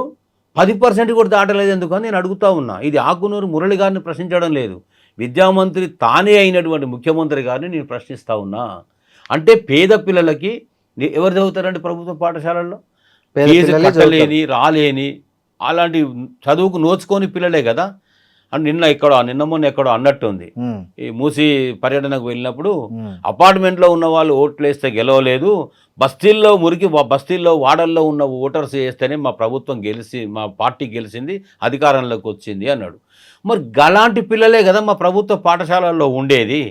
10% కూడా దాటలేదు ఎందుకని నేను అడుగుతా ఉన్నా. ఇది ఆకునూరు మురళి గారిని ప్రశ్నించడం లేదు, విద్యామంత్రి తానే అయినటువంటి ముఖ్యమంత్రి గారిని నేను ప్రశ్నిస్తూ ఉన్నా. అంటే పేద పిల్లలకి ఎవరు చదువుతారండి ప్రభుత్వ పాఠశాలల్లో? పేద ఫీజు పిల్లలే కట్టలేని రాలేని అలాంటి చదువుకు నోచుకొని పిల్లలే కదా. అని నిన్న మొన్న ఎక్కడో అన్నట్టుంది. ఉమ్, ఈ మూసి పర్యటనకు వెళ్ళినప్పుడు ఉమ్, అపార్ట్మెంట్లో ఉన్న వాళ్ళు ఓట్లు వేస్తే గెలవలేదు, బస్తీల్లో వాడల్లో ఉన్న ఓటర్స్ వేస్తేనే మా ప్రభుత్వం మా పార్టీ గెలిచింది, అధికారంలోకి వచ్చింది అన్నాడు. మరి అలాంటి పిల్లలే కదా మా ప్రభుత్వ పాఠశాలల్లో ఉండేది.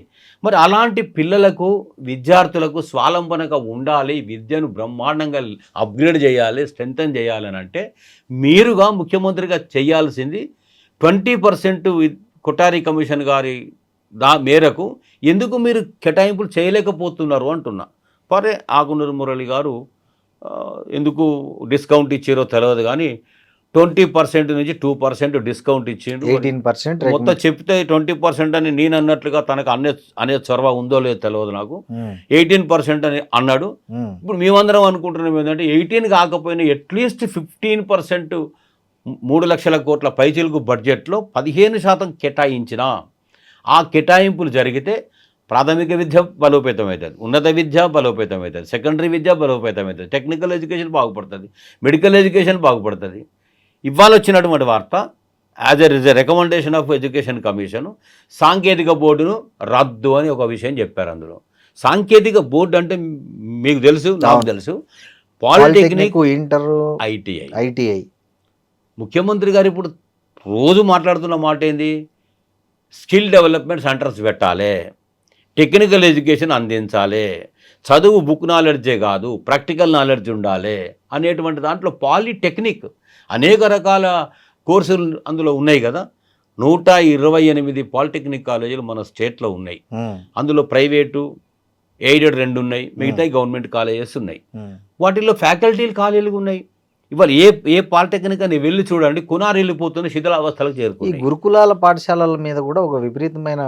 మరి అలాంటి పిల్లలకు విద్యార్థులకు స్వాలంబనగా ఉండాలి, విద్యను బ్రహ్మాండంగా అప్గ్రేడ్ చేయాలి, స్ట్రెంథన్ చేయాలి అని అంటే మీరుగా ముఖ్యమంత్రిగా చేయాల్సింది 20% కొఠారి కమిషన్ గారి మేరకు ఎందుకు మీరు కేటాయింపులు చేయలేకపోతున్నారు అంటున్నా. పరే ఆకునూరు మురళి గారు ఎందుకు డిస్కౌంట్ ఇచ్చారో తెలియదు కానీ 20% నుంచి 2% డిస్కౌంట్ ఇచ్చిండు. 18% మొత్తం చెప్తే 20% అని నేను అన్నట్లుగా తనకు అనే చొరవ ఉందో లేదో తెలియదు నాకు. 18% అని అన్నాడు. ఇప్పుడు మేమందరం అనుకుంటున్నాం ఏంటంటే 18 కాకపోయినా అట్లీస్ట్ 15%, 3 లక్షల కోట్ల పైచిలుకు బడ్జెట్లో 15% కేటాయించిన ఆ కేటాయింపులు జరిగితే ప్రాథమిక విద్య బలోపేతం అవుతుంది, ఉన్నత విద్య బలోపేతం అవుతుంది, సెకండరీ విద్య బలోపేతం అవుతుంది, టెక్నికల్ ఎడ్యుకేషన్ బాగుపడుతుంది, మెడికల్ ఎడ్యుకేషన్ బాగుపడుతుంది. ఇవాళ వచ్చినటువంటి వార్త as a recommendation of education commission సాంకేతిక బోర్డును రద్దు అని ఒక విషయం చెప్పారు. అందులో సాంకేతిక బోర్డు అంటే మీకు తెలుసు, నాకు తెలుసు, పాలిటెక్నిక్, ఇంటర్, ఐటీఐ. ముఖ్యమంత్రి గారు ఇప్పుడు రోజు మాట్లాడుతున్న మాట ఏంది? స్కిల్ డెవలప్మెంట్ సెంటర్స్ పెట్టాలి, టెక్నికల్ ఎడ్యుకేషన్ అందించాలి, చదువు బుక్ నాలెడ్జే కాదు ప్రాక్టికల్ నాలెడ్జ్ ఉండాలి అనేటువంటి దాంట్లో పాలిటెక్నిక్ అనేక రకాల కోర్సులు అందులో ఉన్నాయి కదా. 128 పాలిటెక్నిక్ కాలేజీలు మన స్టేట్లో ఉన్నాయి. అందులో ప్రైవేటు, ఎయిడెడ్ 2 ఉన్నాయి, మిగతా గవర్నమెంట్ కాలేజెస్ ఉన్నాయి. వాటిల్లో ఫ్యాకల్టీలు ఖాళీలు ఉన్నాయి. ఇవాళ ఏ పాలిటెక్నిక్ అని వెళ్ళి చూడండి, కునారు వెళ్ళిపోతున్న శిథిలావస్థలకు చేరుకుంది. ఈ గురుకులాల పాఠశాలల మీద కూడా ఒక విపరీతమైన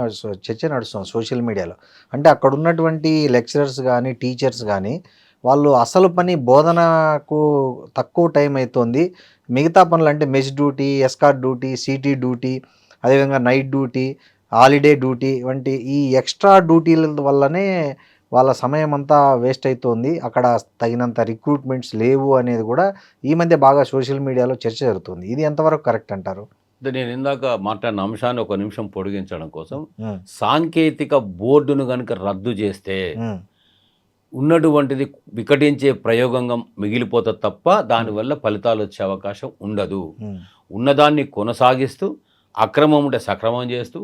చర్చ నడుస్తుంది సోషల్ మీడియాలో. అంటే అక్కడ ఉన్నటువంటి లెక్చరర్స్ కానీ టీచర్స్ కానీ వాళ్ళు అసలు పని బోధనకు తక్కువ టైం అవుతుంది, మిగతా పనులు అంటే mess duty, escort duty, city duty, అదేవిధంగా నైట్ డ్యూటీ, హాలిడే డ్యూటీ వంటి ఈ ఎక్స్ట్రా డ్యూటీల వల్లనే వాళ్ళ సమయం అంతా వేస్ట్ అవుతుంది, అక్కడ తగినంత రిక్రూట్మెంట్స్ లేవు అనేది కూడా ఈ మధ్య బాగా సోషల్ మీడియాలో చర్చ జరుగుతుంది. ఇది ఎంతవరకు కరెక్ట్ అంటారు? నేను ఇందాక మాట్లాడిన అంశాన్ని ఒక నిమిషం పొడిగించడం కోసం, సాంకేతిక బోర్డును కనుక రద్దు చేస్తే ఉన్నటువంటిది వికటించే ప్రయోగంగా మిగిలిపోతుంది తప్ప దానివల్ల ఫలితాలు వచ్చే అవకాశం ఉండదు. ఉన్నదాన్ని కొనసాగిస్తూ, అక్రమం ఉంటే సక్రమం చేస్తూ,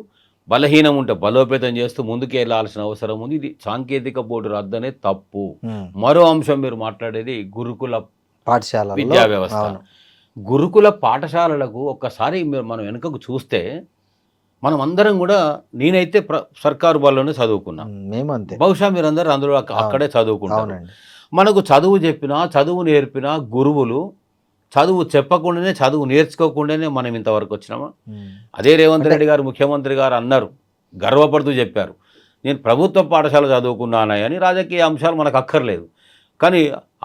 బలహీనం ఉంటే బలోపేతం చేస్తూ ముందుకు వెళ్ళాల్సిన అవసరం ఉంది. ఇది సాంకేతిక బోర్డు రద్దు అనేది తప్పు. మరో అంశం మీరు మాట్లాడేది గురుకుల పాఠశాల విద్యా వ్యవస్థ. గురుకుల పాఠశాలలకు ఒక్కసారి మనం వెనుకకు చూస్తే మనం అందరం కూడా, నేనైతే సర్కారు బళ్ళలోనే చదువుకున్నాం, మేమంతే, బహుశా మీరందరూ అందులో అక్కడే చదువుకుంటారు. మనకు చదువు చెప్పినా, చదువు నేర్పినా గురువులు చదువు చెప్పకుండానే, చదువు నేర్చుకోకుండానే మనం ఇంతవరకు వచ్చినామా? అదే రేవంత్ రెడ్డి గారు ముఖ్యమంత్రి గారు అన్నారు, గర్వపడుతూ చెప్పారు, నేను ప్రభుత్వ పాఠశాల చదువుకున్నానని. రాజకీయ అంశాలు మనకు అక్కర్లేదు, కానీ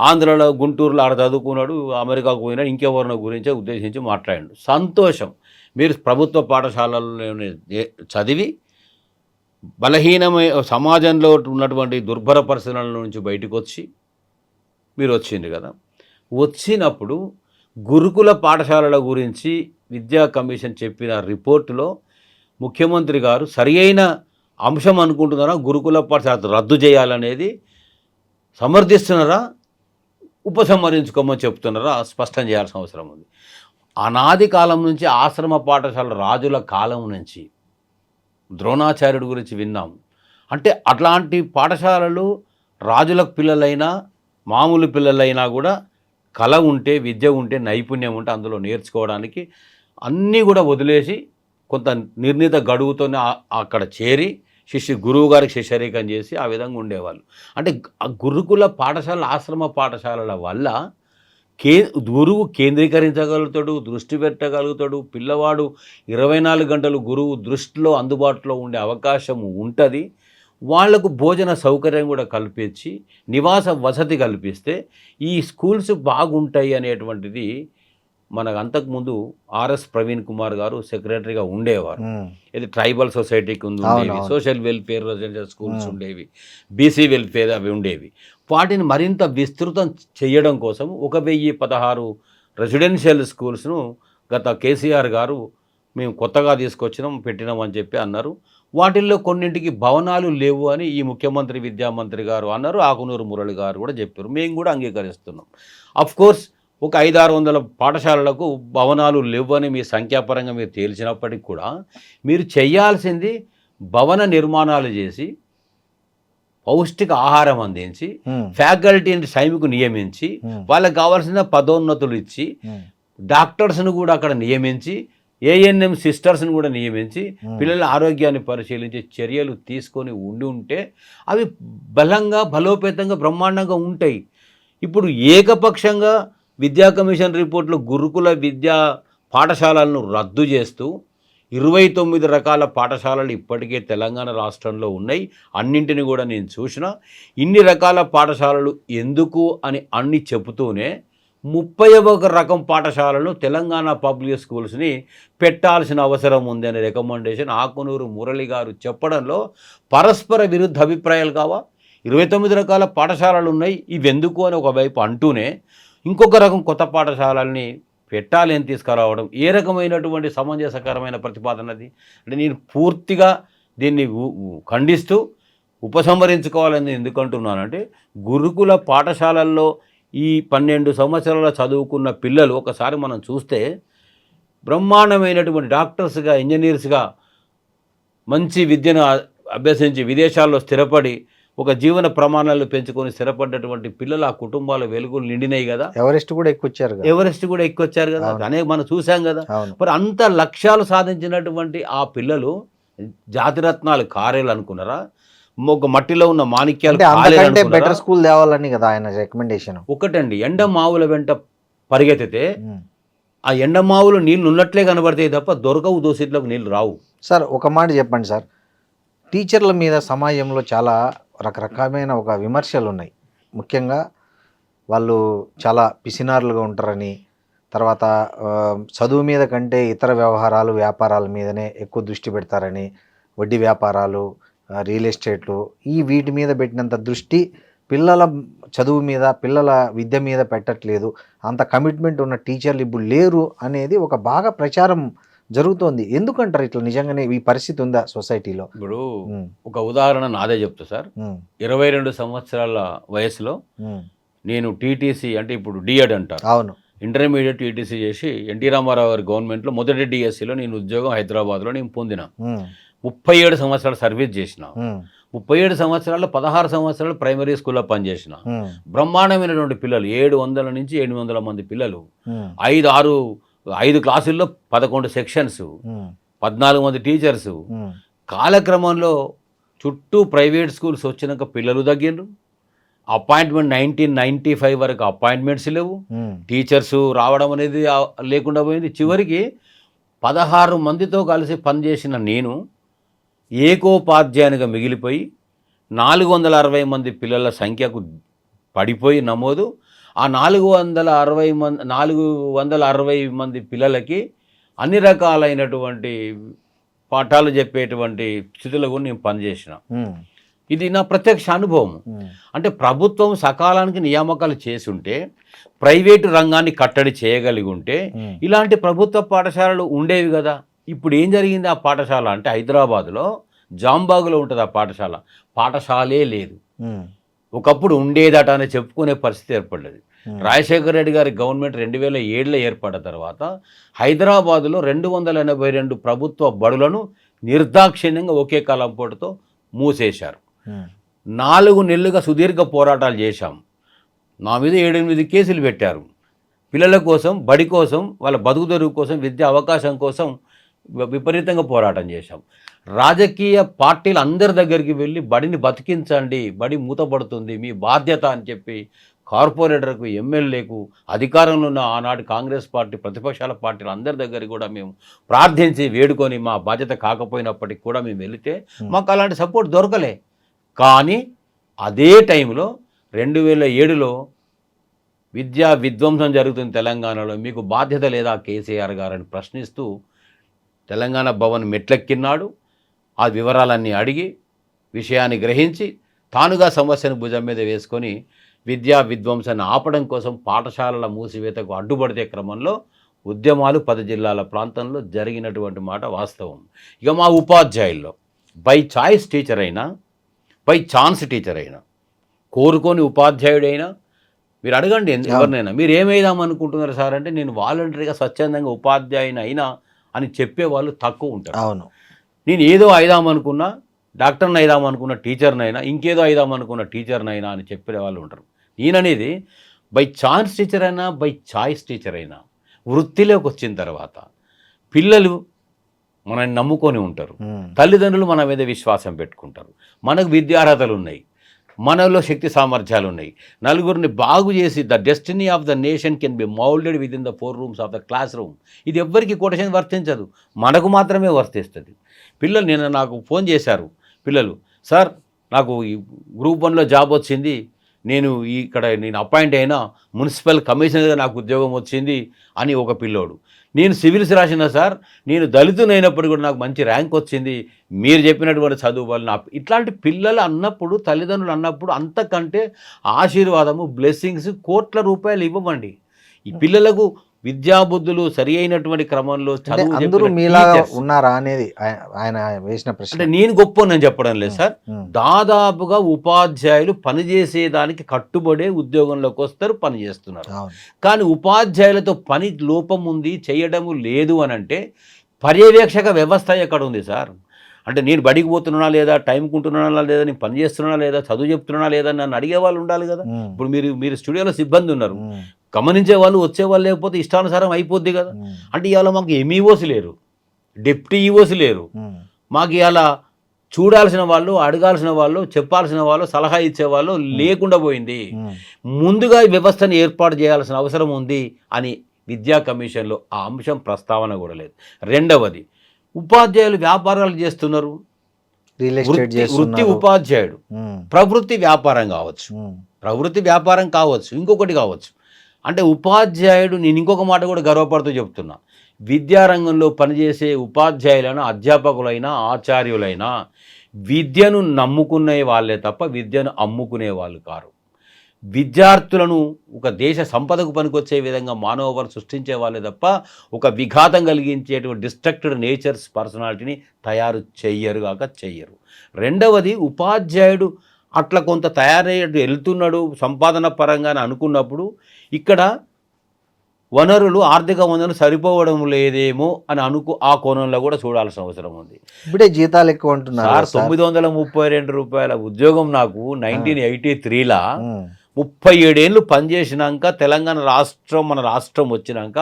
ఆంధ్రలో, గుంటూరులో ఆడ చదువుకున్నాడు, అమెరికాకు పోయినాడు, ఇంకెవరినో గురించే ఉద్దేశించి మాట్లాడాడు. సంతోషం, మీరు ప్రభుత్వ పాఠశాలలోనే చదివి బలహీనమైన సమాజంలో ఉన్నటువంటి దుర్భర పరిస్థితుల నుంచి బయటకు వచ్చి మీరు వచ్చింది కదా. వచ్చినప్పుడు గురుకుల పాఠశాలల గురించి విద్యా కమిషన్ చెప్పిన రిపోర్టులో ముఖ్యమంత్రి గారు సరి అయిన అంశం అనుకుంటున్నారా? గురుకుల పాఠశాల రద్దు చేయాలనేది సమర్థిస్తున్నారా, ఉపసంహరించుకోమని చెప్తున్నారా? స్పష్టం చేయాల్సిన అవసరం ఉంది. అనాది కాలం నుంచి ఆశ్రమ పాఠశాల, రాజుల కాలం నుంచి ద్రోణాచార్యుడి గురించి విన్నాం. అంటే అట్లాంటి పాఠశాలలు రాజుల పిల్లలైనా మామూలు పిల్లలైనా కూడా కళ ఉంటే, విద్య ఉంటే, నైపుణ్యం ఉంటే అందులో నేర్చుకోవడానికి అన్నీ కూడా వదిలేసి కొంత నిర్ణీత గడువుతోనే అక్కడ చేరి గురువు గారికి శిష్యరీకం చేసి ఆ విధంగా ఉండేవాళ్ళు. అంటే గురుకుల పాఠశాల, ఆశ్రమ పాఠశాలల వల్ల గురువు కేంద్రీకరించగలుగుతాడు, దృష్టి పెట్టగలుగుతాడు. పిల్లవాడు 24 గంటలు గురువు దృష్టిలో అందుబాటులో ఉండే అవకాశం ఉంటుంది. వాళ్లకు భోజన సౌకర్యం కూడా కల్పించి, నివాస వసతి కల్పిస్తే ఈ స్కూల్స్ బాగుంటాయి అనేటువంటిది మనకు అంతకుముందు ఆర్ఎస్ ప్రవీణ్ కుమార్ గారు సెక్రటరీగా ఉండేవారు. ఉమ్, ఇది ట్రైబల్ సొసైటీకి ఉండేవి, అవును. సోషల్ వెల్ఫేర్ రెసిడెన్షియల్ స్కూల్స్ ఉండేవి, బీసీ వెల్ఫేర్ అవి ఉండేవి. వాటిని మరింత విస్తృతం చేయడం కోసం 1016 రెసిడెన్షియల్ స్కూల్స్ను గత కేసీఆర్ గారు మేము కొత్తగా తీసుకొచ్చినాం, పెట్టినాం అని చెప్పి అన్నారు. వాటిల్లో కొన్నింటికి భవనాలు లేవు అని ఈ ముఖ్యమంత్రి విద్యామంత్రి గారు అన్నారు. ఆకునూరు మురళి గారు కూడా చెప్పారు. మేము కూడా అంగీకరిస్తున్నాం. కోర్స్ ఒక 500-600 పాఠశాలలకు భవనాలు లేవు అని మీ సంఖ్యాపరంగా మీరు తేల్చినప్పటికీ కూడా మీరు చేయాల్సింది భవన నిర్మాణాలు చేసి, పౌష్టిక ఆహారం అందించి, ఉమ్, ఫ్యాకల్టీని టైంకు నియమించి, ఉమ్, వాళ్ళకి కావాల్సిన పదోన్నతులు ఇచ్చి, ఉమ్, డాక్టర్స్ను కూడా అక్కడ నియమించి, ఏఎన్ఎం సిస్టర్స్ని కూడా నియమించి, పిల్లల ఆరోగ్యాన్ని పరిశీలించి చర్యలు తీసుకొని ఉంటే అవి బలంగా, బలోపేతంగా, బ్రహ్మాండంగా ఉంటాయి. ఇప్పుడు ఏకపక్షంగా విద్యా కమిషన్ రిపోర్ట్లో గురుకుల విద్యా పాఠశాలలను రద్దు చేస్తూ 29 రకాల పాఠశాలలు ఇప్పటికే తెలంగాణ రాష్ట్రంలో ఉన్నాయి. అన్నింటిని కూడా నేను చూసిన. ఇన్ని రకాల పాఠశాలలు ఎందుకు అని అన్ని చెబుతూనే 31 రకం పాఠశాలను తెలంగాణ పబ్లిక్ స్కూల్స్ని పెట్టాల్సిన అవసరం ఉంది అనే రికమెండేషన్ ఆకునూరు మురళి గారు చెప్పడంలో పరస్పర విరుద్ధ అభిప్రాయాలు కావా? 29 రకాల పాఠశాలలు ఉన్నాయి, ఇవెందుకు అని ఒకవైపు అంటూనే ఇంకొక రకం కొత్త పాఠశాలల్ని పెట్టాలి అని తీసుకురావడం ఏ రకమైనటువంటి సమంజసకరమైన ప్రతిపాదనది? అంటే నేను పూర్తిగా దీన్ని ఖండిస్తూ ఉపసంహరించుకోవాలని ఎందుకంటున్నానంటే, గురుకుల పాఠశాలల్లో ఈ 12 సంవత్సరాల చదువుకున్న పిల్లలు ఒకసారి మనం చూస్తే బ్రహ్మాండమైనటువంటి డాక్టర్స్గా, ఇంజనీర్స్గా మంచి విద్యను అభ్యసించి విదేశాల్లో స్థిరపడి ఒక జీవన ప్రమాణాలు పెంచుకొని స్థిరపడ్డటువంటి పిల్లలు ఆ కుటుంబాల వెలుగులు నిండినాయి కదా. ఎవరెస్ట్ కూడా ఎక్కువచ్చారు కదా. ఎవరెస్ట్ కూడా ఎక్కొచ్చారు కదా, అనేక మనం చూసాం కదా. మరి అంత లక్ష్యాలు సాధించినటువంటి ఆ పిల్లలు జాతిరత్నాలు కారేలు అనుకున్నారా? ఒక మట్టిలో ఉన్న మాణిక్యాలు బెటర్ స్కూల్ తేవాలని కదా ఆయన రికమెండేషన్. ఒకటండి, ఎండమావుల వెంట పరిగెత్తితే ఆ ఎండమావులు నీళ్ళు ఉన్నట్లే కనబడతాయి తప్ప దొరకవు, దోసిట్లకు నీళ్ళు రావు. సార్ ఒక మాట చెప్పండి సార్, టీచర్ల మీద సమాజంలో చాలా రకరకమైన ఒక విమర్శలు ఉన్నాయి. ముఖ్యంగా వాళ్ళు చాలా పిసినారులుగా ఉంటారని, తర్వాత చదువు మీద కంటే ఇతర వ్యవహారాలు, వ్యాపారాల మీదనే ఎక్కువ దృష్టి పెడతారని, వడ్డీ వ్యాపారాలు, రియల్ ఎస్టేట్లు, వీటి మీద పెట్టినంత దృష్టి పిల్లల చదువు మీద, పిల్లల విద్య మీద పెట్టట్లేదు. అంత కమిట్మెంట్ ఉన్న టీచర్లు ఇప్పుడు లేరు అనేది ఒక బాగా ప్రచారం జరుగుతోంది. ఎందుకంటారు ఇట్లా? నిజంగానే ఈ పరిస్థితి ఉందా సొసైటీలో? ఇప్పుడు ఒక ఉదాహరణ నాదే చెప్తా సార్. 22 సంవత్సరాల వయసులో నేను టీటీసీ, అంటే ఇప్పుడు డిఎడ్ అంటారు, అవును, ఇంటర్మీడియట్ టీటీసీ చేసి ఎన్టీ రామారావు గారి గవర్నమెంట్లో మొదటి డిఎస్సిలో నేను ఉద్యోగం హైదరాబాద్లో నేను పొందిన. 37 సంవత్సరాలు సర్వీస్ చేసిన. 37 సంవత్సరాల్లో 16 సంవత్సరాలు ప్రైమరీ స్కూల్లో పనిచేసిన. బ్రహ్మాండమైనటువంటి పిల్లలు, 700 నుంచి 800 మంది పిల్లలు, 5 క్లాసుల్లో 11 సెక్షన్స్, 14 మంది టీచర్సు. కాలక్రమంలో చుట్టూ ప్రైవేట్ స్కూల్స్ వచ్చినాక పిల్లలు తగ్గిండ్రు. అపాయింట్మెంట్ 1995 వరకు అపాయింట్మెంట్స్ లేవు, టీచర్స్ రావడం అనేది లేకుండా పోయింది. చివరికి 16 మందితో కలిసి పనిచేసిన నేను ఏకోపాధ్యాయునిగా మిగిలిపోయి 460 మంది పిల్లల సంఖ్యకు పడిపోయి నమోదు. ఆ 460 మంది పిల్లలకి అన్ని రకాలైనటువంటి పాఠాలు చెప్పేటువంటి స్థితిలో కూడా నేను పనిచేసిన. ఇది నా ప్రత్యక్ష అనుభవం. అంటే ప్రభుత్వం సకాలానికి నియామకాలు చేసి ఉంటే, ప్రైవేటు రంగాన్ని కట్టడి చేయగలిగి ఉంటే ఇలాంటి ప్రభుత్వ పాఠశాలలు ఉండేవి కదా. ఇప్పుడు ఏం జరిగింది? ఆ పాఠశాల అంటే హైదరాబాద్లో జాంబాగులో ఉంటుంది. ఆ పాఠశాలే లేదు. ఒకప్పుడు ఉండేదట అని చెప్పుకునే పరిస్థితి ఏర్పడ్డది. రాజశేఖర రెడ్డి గారి గవర్నమెంట్ 2007లో ఏర్పడ్డ తర్వాత హైదరాబాదులో 282 ప్రభుత్వ బడులను నిర్దాక్షిణ్యంగా ఒకే కలంపోటుతో మూసేశారు. 4 నెలలుగా సుదీర్ఘ పోరాటాలు చేశాం. నా మీద 7-8 కేసులు పెట్టారు. పిల్లల కోసం, బడి కోసం, వాళ్ళ బతుకు తెరువు కోసం, విద్యా అవకాశం కోసం విపరీతంగా పోరాటం చేశాం. రాజకీయ పార్టీలు అందరి దగ్గరికి వెళ్ళి బడిని బతికించండి, బడి మూతపడుతుంది, మీ బాధ్యత అని చెప్పి కార్పొరేటర్కు, ఎమ్మెల్యేకు, అధికారంలో ఉన్న ఆనాటి కాంగ్రెస్ పార్టీ, ప్రతిపక్షాల పార్టీలు అందరి దగ్గరికి కూడా మేము ప్రార్థించి వేడుకొని మా బాధ్యత కాకపోయినప్పటికి కూడా మేము వెళితే మాకు అలాంటి సపోర్ట్ దొరకలే. కానీ అదే టైంలో 2007లో విద్యా విధ్వంసం జరుగుతుంది తెలంగాణలో, మీకు బాధ్యత లేదా కేసీఆర్ గారని ప్రశ్నిస్తూ తెలంగాణ భవన్ మెట్లెక్కిన్నాడు. ఆ వివరాలన్నీ అడిగి విషయాన్ని గ్రహించి తానుగా సమస్యను భుజం మీద వేసుకొని విద్యా విధ్వంసాన్ని ఆపడం కోసం పాఠశాలల మూసివేతకు అడ్డుపడితే క్రమంలో ఉద్యమాలు 10 జిల్లాల ప్రాంతంలో జరిగినటువంటి మాట వాస్తవం. ఇక మా ఉపాధ్యాయుల్లో బై చాయిస్ టీచర్ అయినా, బై ఛాన్స్ టీచర్ అయినా, కోరుకొని ఉపాధ్యాయుడైనా మీరు అడగండి ఎవరినైనా, మీరు ఏమైదాం అనుకుంటున్నారు సార్ అంటే, నేను వాలంటరీగా స్వచ్ఛందంగా ఉపాధ్యాయుని అయినా అని చెప్పేవాళ్ళు తక్కువ ఉంటారు. అవును, నేను ఏదో అయిదామనుకున్నా, డాక్టర్ని అయిదామనుకున్న టీచర్నైనా, ఇంకేదో అయిదామనుకున్న టీచర్నైనా అని చెప్పే వాళ్ళు ఉంటారు. నేననేది బై ఛాన్స్ టీచర్ అయినా, బై చాయిస్ టీచర్ అయినా వృత్తిలోకి వచ్చిన తర్వాత పిల్లలు మనల్ని నమ్ముకొని ఉంటారు, తల్లిదండ్రులు మన మీద విశ్వాసం పెట్టుకుంటారు, మనకు విద్యార్హతలు ఉన్నాయి, మనలో శక్తి సామర్థ్యాలు ఉన్నాయి, నలుగురిని బాగు చేసి the destiny of the nation can be moulded with in the 4 rooms of the class room. ఇది ఎవ్వరికి కొటేషన్ వర్తించదు, మనకు మాత్రమే వర్తిస్తుంది. పిల్లలు నిన్న నాకు ఫోన్ చేశారు, పిల్లలు, సార్ నాకు ఈ గ్రూప్ 1లో జాబ్ వచ్చింది, నేను అపాయింట్ అయినా, మున్సిపల్ కమిషనర్గా నాకు ఉద్యోగం వచ్చింది అని ఒక పిల్లోడు. నేను సివిల్స్ రాసిన సార్, నేను దళితునైనప్పుడు కూడా నాకు మంచి ర్యాంక్ వచ్చింది, మీరు చెప్పినటువంటి చదువు వల్ల. ఇట్లాంటి పిల్లలు అన్నప్పుడు, తల్లిదండ్రులు అన్నప్పుడు అంతకంటే ఆశీర్వాదము, బ్లెస్సింగ్స్ కోట్ల రూపాయలు ఇవ్వమండి. ఈ పిల్లలకు విద్యాబుద్ధులు సరి అయినటువంటి క్రమంలో చదువు అందరూ మీలాగా ఉన్నారా అనేది ఆయన వేసిన ప్రశ్న. అంటే నేను గొప్ప నేను చెప్పడం లేదు సార్, దాదాపుగా ఉపాధ్యాయులు పనిచేసేదానికి కట్టుబడే ఉద్యోగంలోకి వస్తారు, పనిచేస్తున్నారు. కానీ ఉపాధ్యాయులతో పని లోపం ఉంది, చేయడము లేదు అని అంటే పర్యవేక్షక వ్యవస్థ ఎక్కడ ఉంది సార్? అంటే నేను బడికి పోతున్నానా లేదా, టైంకి ఉంటున్నానా లేదా, నేను పని చేస్తున్నానా లేదా, చదువు చెప్తున్నానా లేదా నన్ను అడిగే వాళ్ళు ఉండాలి కదా. ఇప్పుడు మీరు స్టూడియోలో సిబ్బంది ఉన్నారు, గమనించే వాళ్ళు, వచ్చేవాళ్ళు లేకపోతే ఇష్టానుసారం అయిపోద్ది కదా. అంటే ఇవాళ మాకు ఎంఈఓసి లేరు, డిప్యూటీ ఈఓసి లేరు, మాకు ఇవాళ చూడాల్సిన వాళ్ళు, అడగాల్సిన వాళ్ళు, చెప్పాల్సిన వాళ్ళు, సలహా ఇచ్చేవాళ్ళు లేకుండా పోయింది. ముందుగా ఈ వ్యవస్థను ఏర్పాటు చేయాల్సిన అవసరం ఉంది అని విద్యా కమిషన్లో ఆ అంశం ప్రస్తావన కూడా లేదు. రెండవది, ఉపాధ్యాయులు వ్యాపారాలు చేస్తున్నారు, వృత్తి ఉపాధ్యాయుడు, ప్రవృత్తి వ్యాపారం కావచ్చు, ఇంకొకటి కావచ్చు. అంటే ఉపాధ్యాయుడు, నేను ఇంకొక మాట కూడా గర్వపడుతూ చెప్తున్నా, విద్యారంగంలో పనిచేసే ఉపాధ్యాయులైనా, అధ్యాపకులైనా, ఆచార్యులైనా విద్యను నమ్ముకునే వాళ్ళే తప్ప విద్యను అమ్ముకునే వాళ్ళు కారు. విద్యార్థులను ఒక దేశ సంపదకు పనికొచ్చే విధంగా మానవవరం సృష్టించే వాళ్ళే తప్ప ఒక విఘాతం కలిగించేటువంటి డిస్ట్రక్టెడ్ నేచర్స్ పర్సనాలిటీని తయారు చెయ్యరు. రెండవది, ఉపాధ్యాయుడు అట్లా కొంత తయారయ్యేట్టు వెళ్తున్నాడు సంపాదన పరంగా అని అనుకున్నప్పుడు ఇక్కడ వనరులు, ఆర్థిక వనరులు సరిపోవడం లేదేమో అని ఆ కోణంలో కూడా చూడాల్సిన అవసరం ఉంది. ఇప్పుడే జీతాలు ఎక్కువ అంటున్నారు సార్. 932 రూపాయల ఉద్యోగం నాకు 1983లా 37 ఏళ్ళు పనిచేసినాక తెలంగాణ రాష్ట్రం, మన రాష్ట్రం వచ్చినాక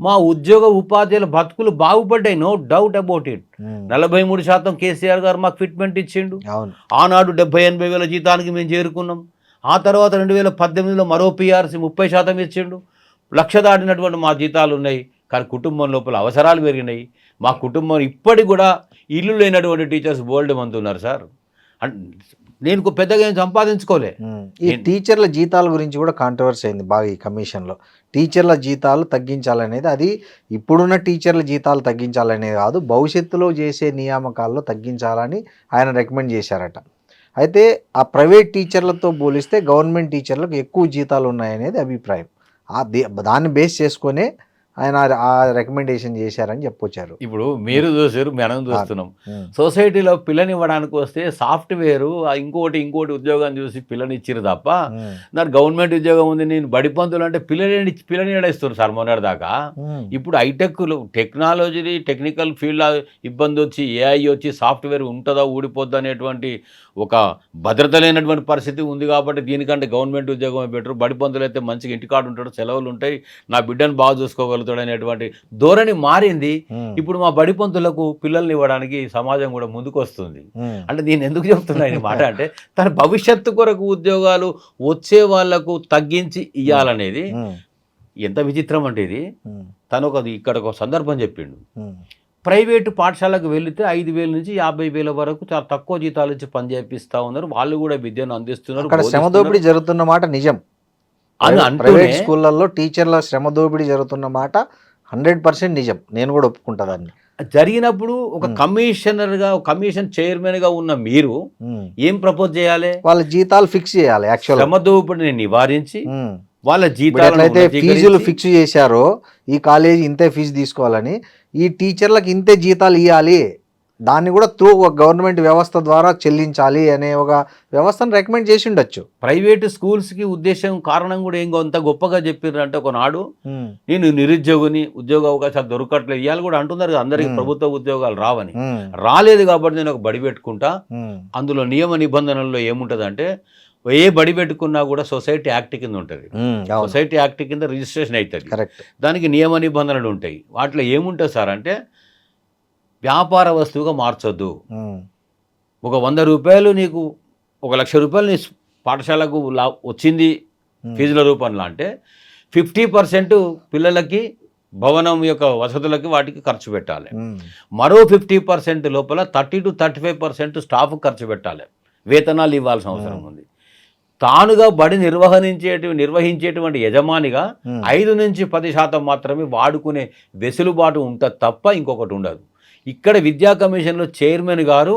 మా ఉద్యోగ ఉపాధ్యాయుల బతుకులు బాగుపడ్డాయి, no doubt about it. 43% KCR garu మాకు ఫిట్మెంట్ ఇచ్చిండు. ఆనాడు 70-80 వేల జీతానికి మేము చేరుకున్నాం. ఆ తర్వాత 2018లో మరో పీఆర్సీ 30% ఇచ్చిండు. 1,00,000 దాటినటువంటి మా జీతాలు ఉన్నాయి. కానీ కుటుంబం లోపల అవసరాలు పెరిగినాయి. మా కుటుంబం ఇప్పటికి కూడా ఇల్లు లేనటువంటి టీచర్స్ బోల్డ్ మంది ఉన్నారు సార్. నేను పెద్దగా ఏం సంపాదించుకోలే. ఈ టీచర్ల జీతాల గురించి కూడా కాంట్రవర్సీ అయింది బాగా ఈ కమిషన్లో. టీచర్ల జీతాలు తగ్గించాలనేది, అది ఇప్పుడున్న టీచర్ల జీతాలు తగ్గించాలనేది కాదు, భవిష్యత్తులో చేసే నియామకాల్లో తగ్గించాలని ఆయన రికమెండ్ చేశారట. అయితే ఆ ప్రైవేట్ టీచర్లతో పోలిస్తే గవర్నమెంట్ టీచర్లకు ఎక్కువ జీతాలు ఉన్నాయనేది అభిప్రాయం. దాన్ని బేస్ చేసుకునే ఆయన ఆ రికమెండేషన్ చేశారని చెప్పొచ్చారు. ఇప్పుడు మీరు చూసారు, మనం చూస్తున్నాం. సొసైటీలో పిల్లనివ్వడానికి వస్తే సాఫ్ట్వేర్ ఇంకోటి ఉద్యోగం చూసి పిల్లని ఇచ్చిరు తప్ప, నాకు గవర్నమెంట్ ఉద్యోగం ఉంది, నేను బడిపంతులు అంటే పిల్లని ఎడేస్తున్నారు సార్ మొన్నటి దాకా. ఇప్పుడు టెక్నాలజీ, టెక్నికల్ ఫీల్డ్ ఇబ్బంది వచ్చి, ఏఐ వచ్చి సాఫ్ట్వేర్ ఉంటుందా ఊడిపోద్దా అనేటువంటి ఒక భద్రత లేనటువంటి పరిస్థితి ఉంది. కాబట్టి దీనికంటే గవర్నమెంట్ ఉద్యోగం బెటర్, బడిపంతులు అయితే మంచిగా ఇంటికాడు ఉంటాడు, సెలవులు ఉంటాయి, నా బిడ్డను బాగా చూసుకోగలుగుతాడు అనేటువంటి ధోరణి మారింది. ఇప్పుడు మా బడిపంతులకు పిల్లల్ని ఇవ్వడానికి సమాజం కూడా ముందుకు వస్తుంది. అంటే నేను ఎందుకు చెప్తున్నా ఈ మాట అంటే, తన భవిష్యత్తు కొరకు ఉద్యోగాలు వచ్చే వాళ్లకు తగ్గించి ఇవ్వాలనేది ఎంత విచిత్రం అంటే, ఇది తను ఇక్కడ ఒక సందర్భం చెప్పిండు. ప్రైవేటు పాఠశాలకు వెళితే 5,000 నుంచి 50,000 వరకు చాలా తక్కువ జీతాలు ఇచ్చి పని చేపిస్తూ ఉన్నారు, వాళ్ళు కూడా విద్యను అందిస్తున్నారు. శ్రమ దోపిడీ జరుగుతున్న మాట నిజం. అని ప్రైవేట్ అంటూనే స్కూళ్ళల్లో టీచర్ల శ్రమ దోపిడీ జరుగుతున్న మాట 100% నిజం. నేను కూడా ఒప్పుకుంటా దాన్ని. జరిగినప్పుడు ఒక కమిషనర్గా, కమిషన్ చైర్మన్గా ఉన్న మీరు ఏం ప్రపోజ్ చేయాలి? వాళ్ళ జీతాలు ఫిక్స్ చేయాలి యాక్చువల్. శ్రమ దోపిడీని నివారించి వాళ్ళ ఎట్లయితే జీతాలు ఫీజులు ఫిక్స్ చేశారో ఈ కాలేజీ ఇంతే ఫీజు తీసుకోవాలని, ఈ టీచర్లకు ఇంతే జీతాలు ఇవ్వాలి, దాన్ని కూడా త్రూ గవర్నమెంట్ వ్యవస్థ ద్వారా చెల్లించాలి అనే ఒక వ్యవస్థను రికమెండ్ చేసి ఉండొచ్చు. ప్రైవేట్ స్కూల్స్కి ఉద్దేశం కారణం కూడా ఏం అంత గొప్పగా చెప్పారు అంటే, ఒకనాడు నేను నిరుద్యోగిని, ఉద్యోగ అవకాశాలు దొరకట్లేదు ఇవాళ కూడా అంటున్నారు కదా, అందరికి ప్రభుత్వ ఉద్యోగాలు రావని. రాలేదు కాబట్టి నేను ఒక బడి పెట్టుకుంటా, అందులో నియమ నిబంధనల్లో ఏముంటుందంటే ఏ బడి పెట్టుకున్నా కూడా సొసైటీ యాక్ట్ కింద ఉంటుంది. సొసైటీ యాక్ట్ కింద రిజిస్ట్రేషన్ అవుతుంది, దానికి నియమ నిబంధనలు ఉంటాయి. వాటిలో ఏముంటుంది సార్ అంటే, వ్యాపార వస్తువుగా మార్చొద్దు. ఒక 100 రూపాయలు నీకు 1,00,000 రూపాయలు నీ పాఠశాలకు వచ్చింది ఫీజుల రూపంలో అంటే 50% పిల్లలకి భవనం యొక్క వసతులకి వాటికి ఖర్చు పెట్టాలి. మరో 50% లోపల 30 to 35% స్టాఫ్ ఖర్చు పెట్టాలి, వేతనాలు ఇవ్వాల్సిన అవసరం ఉంది. తానుగా బడి నిర్వహించేటువంటి యజమానిగా 5 నుంచి 10% మాత్రమే వాడుకునే వెసులుబాటు ఉంటుంది తప్ప ఇంకొకటి ఉండదు. ఇక్కడ విద్యా కమిషన్లో చైర్మన్ గారు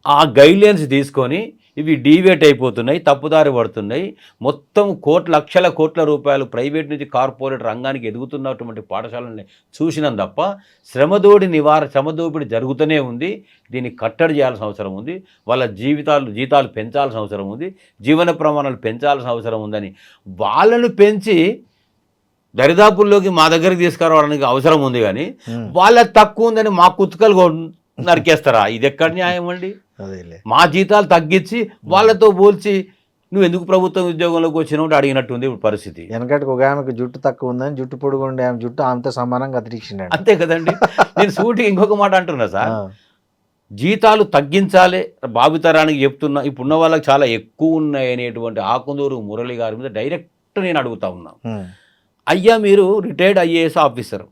ఆ గైడ్లైన్స్ తీసుకొని ఇవి డీవేట్ అయిపోతున్నాయి, తప్పుదారి పడుతున్నాయి, మొత్తం లక్షల కోట్ల రూపాయలు ప్రైవేట్ నుంచి కార్పొరేట్ రంగానికి ఎదుగుతున్నటువంటి పాఠశాలని చూసినాం తప్ప శ్రమదోపిడి జరుగుతూనే ఉంది. దీన్ని కట్టడి చేయాల్సిన అవసరం ఉంది. వాళ్ళ జీతాలు పెంచాల్సిన అవసరం ఉంది, జీవన ప్రమాణాలు పెంచాల్సిన అవసరం ఉందని వాళ్ళను పెంచి దరిదాపుల్లోకి మా దగ్గరికి తీసుకురావడానికి అవసరం ఉంది. కానీ వాళ్ళ తక్కువ ఉందని మా కుతుకలు నరికేస్తారా? ఇది ఎక్కడ న్యాయం అండి? మా జీతాలు తగ్గించి వాళ్ళతో పోల్చి నువ్వు ఎందుకు ప్రభుత్వ ఉద్యోగంలోకి వచ్చినావు అడిగినట్టుంది ఇప్పుడు పరిస్థితి. వెనకటికి ఒక ఆమెకు జుట్టు తక్కువ ఉందని జుట్టు పొడుగుండే ఆమె జుట్టు ఆమెతో సమానంగా అతికించిండు. అంతే కదండి. నేను సూటిగా ఇంకొక మాట అంటున్నా సార్, జీతాలు తగ్గించాలి భావితరానికి చెప్తున్నా. ఇప్పుడున్న వాళ్ళకి చాలా ఎక్కువ ఉన్నాయి అనేటువంటి ఆకుందూరు మురళి గారి మీద డైరెక్ట్ నేను అడుగుతా ఉన్నా. అయ్యా, మీరు రిటైర్డ్ ఐఏఎస్ ఆఫీసర్,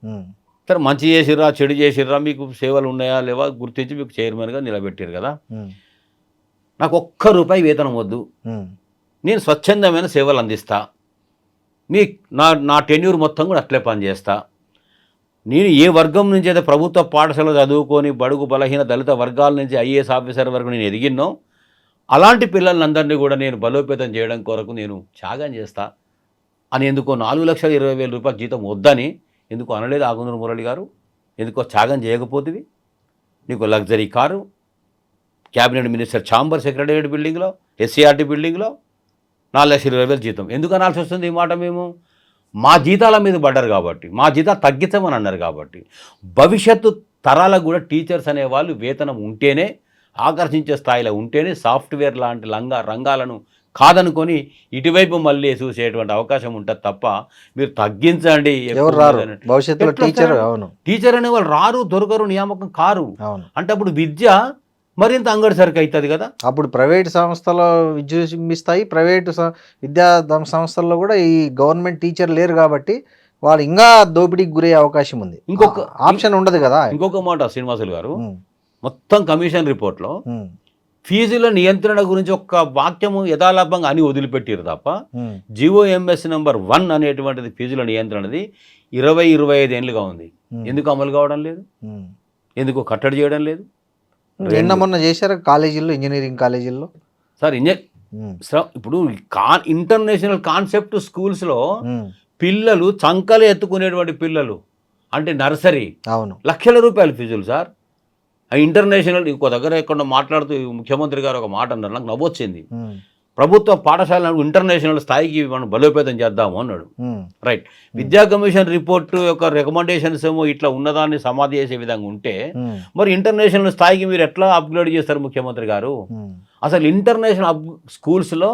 సరే మంచి చేసిర్రా చెడు చేసిర్రా, మీకు సేవలు ఉన్నాయా లేవా గుర్తించి మీకు చైర్మన్గా నిలబెట్టారు కదా, నాకు ₹1 వేతనం వద్దు, నేను స్వచ్ఛందమైన సేవలు అందిస్తా, నా టెన్యూర్ మొత్తం కూడా అట్లే పనిచేస్తా, నేను ఏ వర్గం నుంచి అయితే ప్రభుత్వ పాఠశాల చదువుకొని బడుగు బలహీన దళిత వర్గాల నుంచి ఐఏఎస్ ఆఫీసర్ వరకు నేను ఎదిగినో అలాంటి పిల్లలందరినీ కూడా నేను బలోపేతం చేయడం కొరకు నేను త్యాగం చేస్తా అని ఎందుకో 4,20,000 రూపాయల జీతం వద్దని ఎందుకు అనలేదు ఆకుందూరు మురళి గారు? ఎందుకో త్యాగం చేయకపోతుంది? నీకు luxury car, cabinet minister chamber secretariat బిల్డింగ్లో, ఎస్సీఆర్టీ బిల్డింగ్లో 4,20,000 జీతం ఎందుకు అనాల్సి వస్తుంది? ఈ మాట మేము మా జీతాల మీద పడ్డారు కాబట్టి, మా జీతాలు తగ్గించమని అన్నారు కాబట్టి, భవిష్యత్తు తరాలకు కూడా టీచర్స్ అనేవాళ్ళు వేతనం ఉంటేనే, ఆకర్షించే స్థాయిలో ఉంటేనే సాఫ్ట్వేర్ లాంటి రంగాలను కాదనుకొని ఇటువైపు మళ్ళీ చూసేటువంటి అవకాశం ఉంటుంది తప్ప మీరు తగ్గించండి. భవిష్యత్తులో టీచర్ అనే వాళ్ళు రారు, దొరకరు, నియామకం కారు అంటే అప్పుడు విద్య మరింత అంగడి సరికి అవుతుంది కదా. అప్పుడు ప్రైవేట్ సంస్థలో విద్యుత్మిస్తాయి, ప్రైవేటు విద్యా సంస్థల్లో కూడా ఈ గవర్నమెంట్ టీచర్ లేరు కాబట్టి వాళ్ళు ఇంకా దోపిడీకి గురయ్యే అవకాశం ఉంది. ఇంకొక ఆప్షన్ ఉండదు కదా. ఇంకొక మాట శ్రీనివాసులు గారు, మొత్తం కమిషన్ రిపోర్ట్లో ఫీజుల నియంత్రణ గురించి ఒక్క వాక్యము యథాలాపంగా అని వదిలిపెట్టారు తప్ప GOMS నెంబర్ 1 అనేటువంటిది ఫీజుల నియంత్రణది 20-25 ఏళ్ళుగా ఉంది. ఎందుకు అమలు కావడం లేదు? ఎందుకు కట్టడి చేయడం లేదు? నిన్న మొన్న చేశారు కాలేజీల్లో, ఇంజనీరింగ్ కాలేజీల్లో సార్. ఇప్పుడు ఇంటర్నేషనల్ కాన్సెప్ట్ స్కూల్స్లో పిల్లలు చంకలు ఎత్తుకునేటువంటి పిల్లలు అంటే నర్సరీ లక్షల రూపాయల ఫీజులు సార్. ఇంటర్నేషనల్ ఇంకో దగ్గర ఎక్కడ మాట్లాడుతూ ముఖ్యమంత్రి గారు ఒక మాట అన్నారు, నాకు నవ్వొచ్చింది. ప్రభుత్వ పాఠశాలను ఇంటర్నేషనల్ స్థాయికి మనం బలోపేతం చేద్దాము అన్నాడు. రైట్. విద్యా కమిషన్ రిపోర్టు యొక్క రికమెండేషన్స్ ఏమో ఇట్లా ఉన్నదాన్ని సమాధి చేసే విధంగా ఉంటే మరి ఇంటర్నేషనల్ స్థాయికి మీరు ఎట్లా అప్గ్రేడ్ చేస్తారు ముఖ్యమంత్రి గారు? అసలు ఇంటర్నేషనల్ స్కూల్స్లో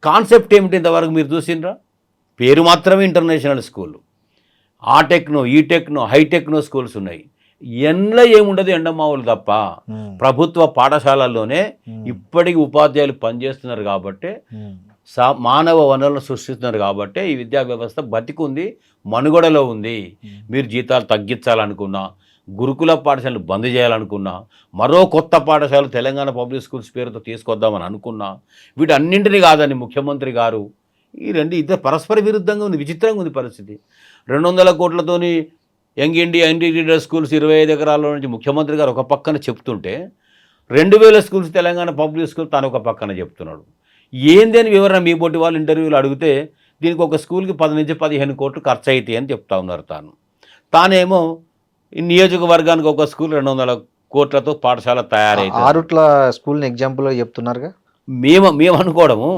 కాన్సెప్ట్ ఏమిటి ఇంతవరకు మీరు చూసిండ్రా? పేరు మాత్రమే ఇంటర్నేషనల్ స్కూల్. ఆ టెక్నో, ఈ టెక్నో, హైటెక్నో స్కూల్స్ ఉన్నాయి. ఎండ్లో ఏముండదు ఎండమావులు తప్ప. ప్రభుత్వ పాఠశాలల్లోనే ఇప్పటికీ ఉపాధ్యాయులు పనిచేస్తున్నారు కాబట్టి, మానవ వనరులను సృష్టిస్తున్నారు కాబట్టి ఈ విద్యా వ్యవస్థ బతికుంది, మనుగడలో ఉంది. మీరు జీతాలు తగ్గించాలనుకున్నా, గురుకుల పాఠశాలలు బంద్ చేయాలనుకున్నా, మరో కొత్త పాఠశాలలు తెలంగాణ పబ్లిక్ స్కూల్స్ పేరుతో తీసుకొద్దామని అనుకున్నా, వీటన్నింటినీ కాదని ముఖ్యమంత్రి గారు ఈ రెండు ఇద్దరు పరస్పర విరుద్ధంగా ఉంది, విచిత్రంగా ఉంది పరిస్థితి. 200 కోట్లతోని యంగ్ ఇండియా ఇంటిగ్రేటెడ్ స్కూల్స్ 25 ఎకరాల నుంచి ముఖ్యమంత్రి గారు ఒక పక్కన చెప్తుంటే 2000 స్కూల్స్ తెలంగాణ పబ్లిక్ స్కూల్ తాను ఒక పక్కన చెప్తున్నాడు. ఏంది అని వివరణ మీ పోటీ వాళ్ళు ఇంటర్వ్యూలు అడిగితే దీనికి ఒక స్కూల్కి 10 నుంచి 15 కోట్లు ఖర్చు అవుతాయి అని చెప్తా ఉన్నారు. తానేమో ఈ నియోజకవర్గానికి ఒక స్కూల్ 200 కోట్లతో పాఠశాల తయారైతే ఆరుట్ల స్కూల్ని ఎగ్జాంపుల్గా చెప్తున్నారుగా. మేము అనుకోవడము,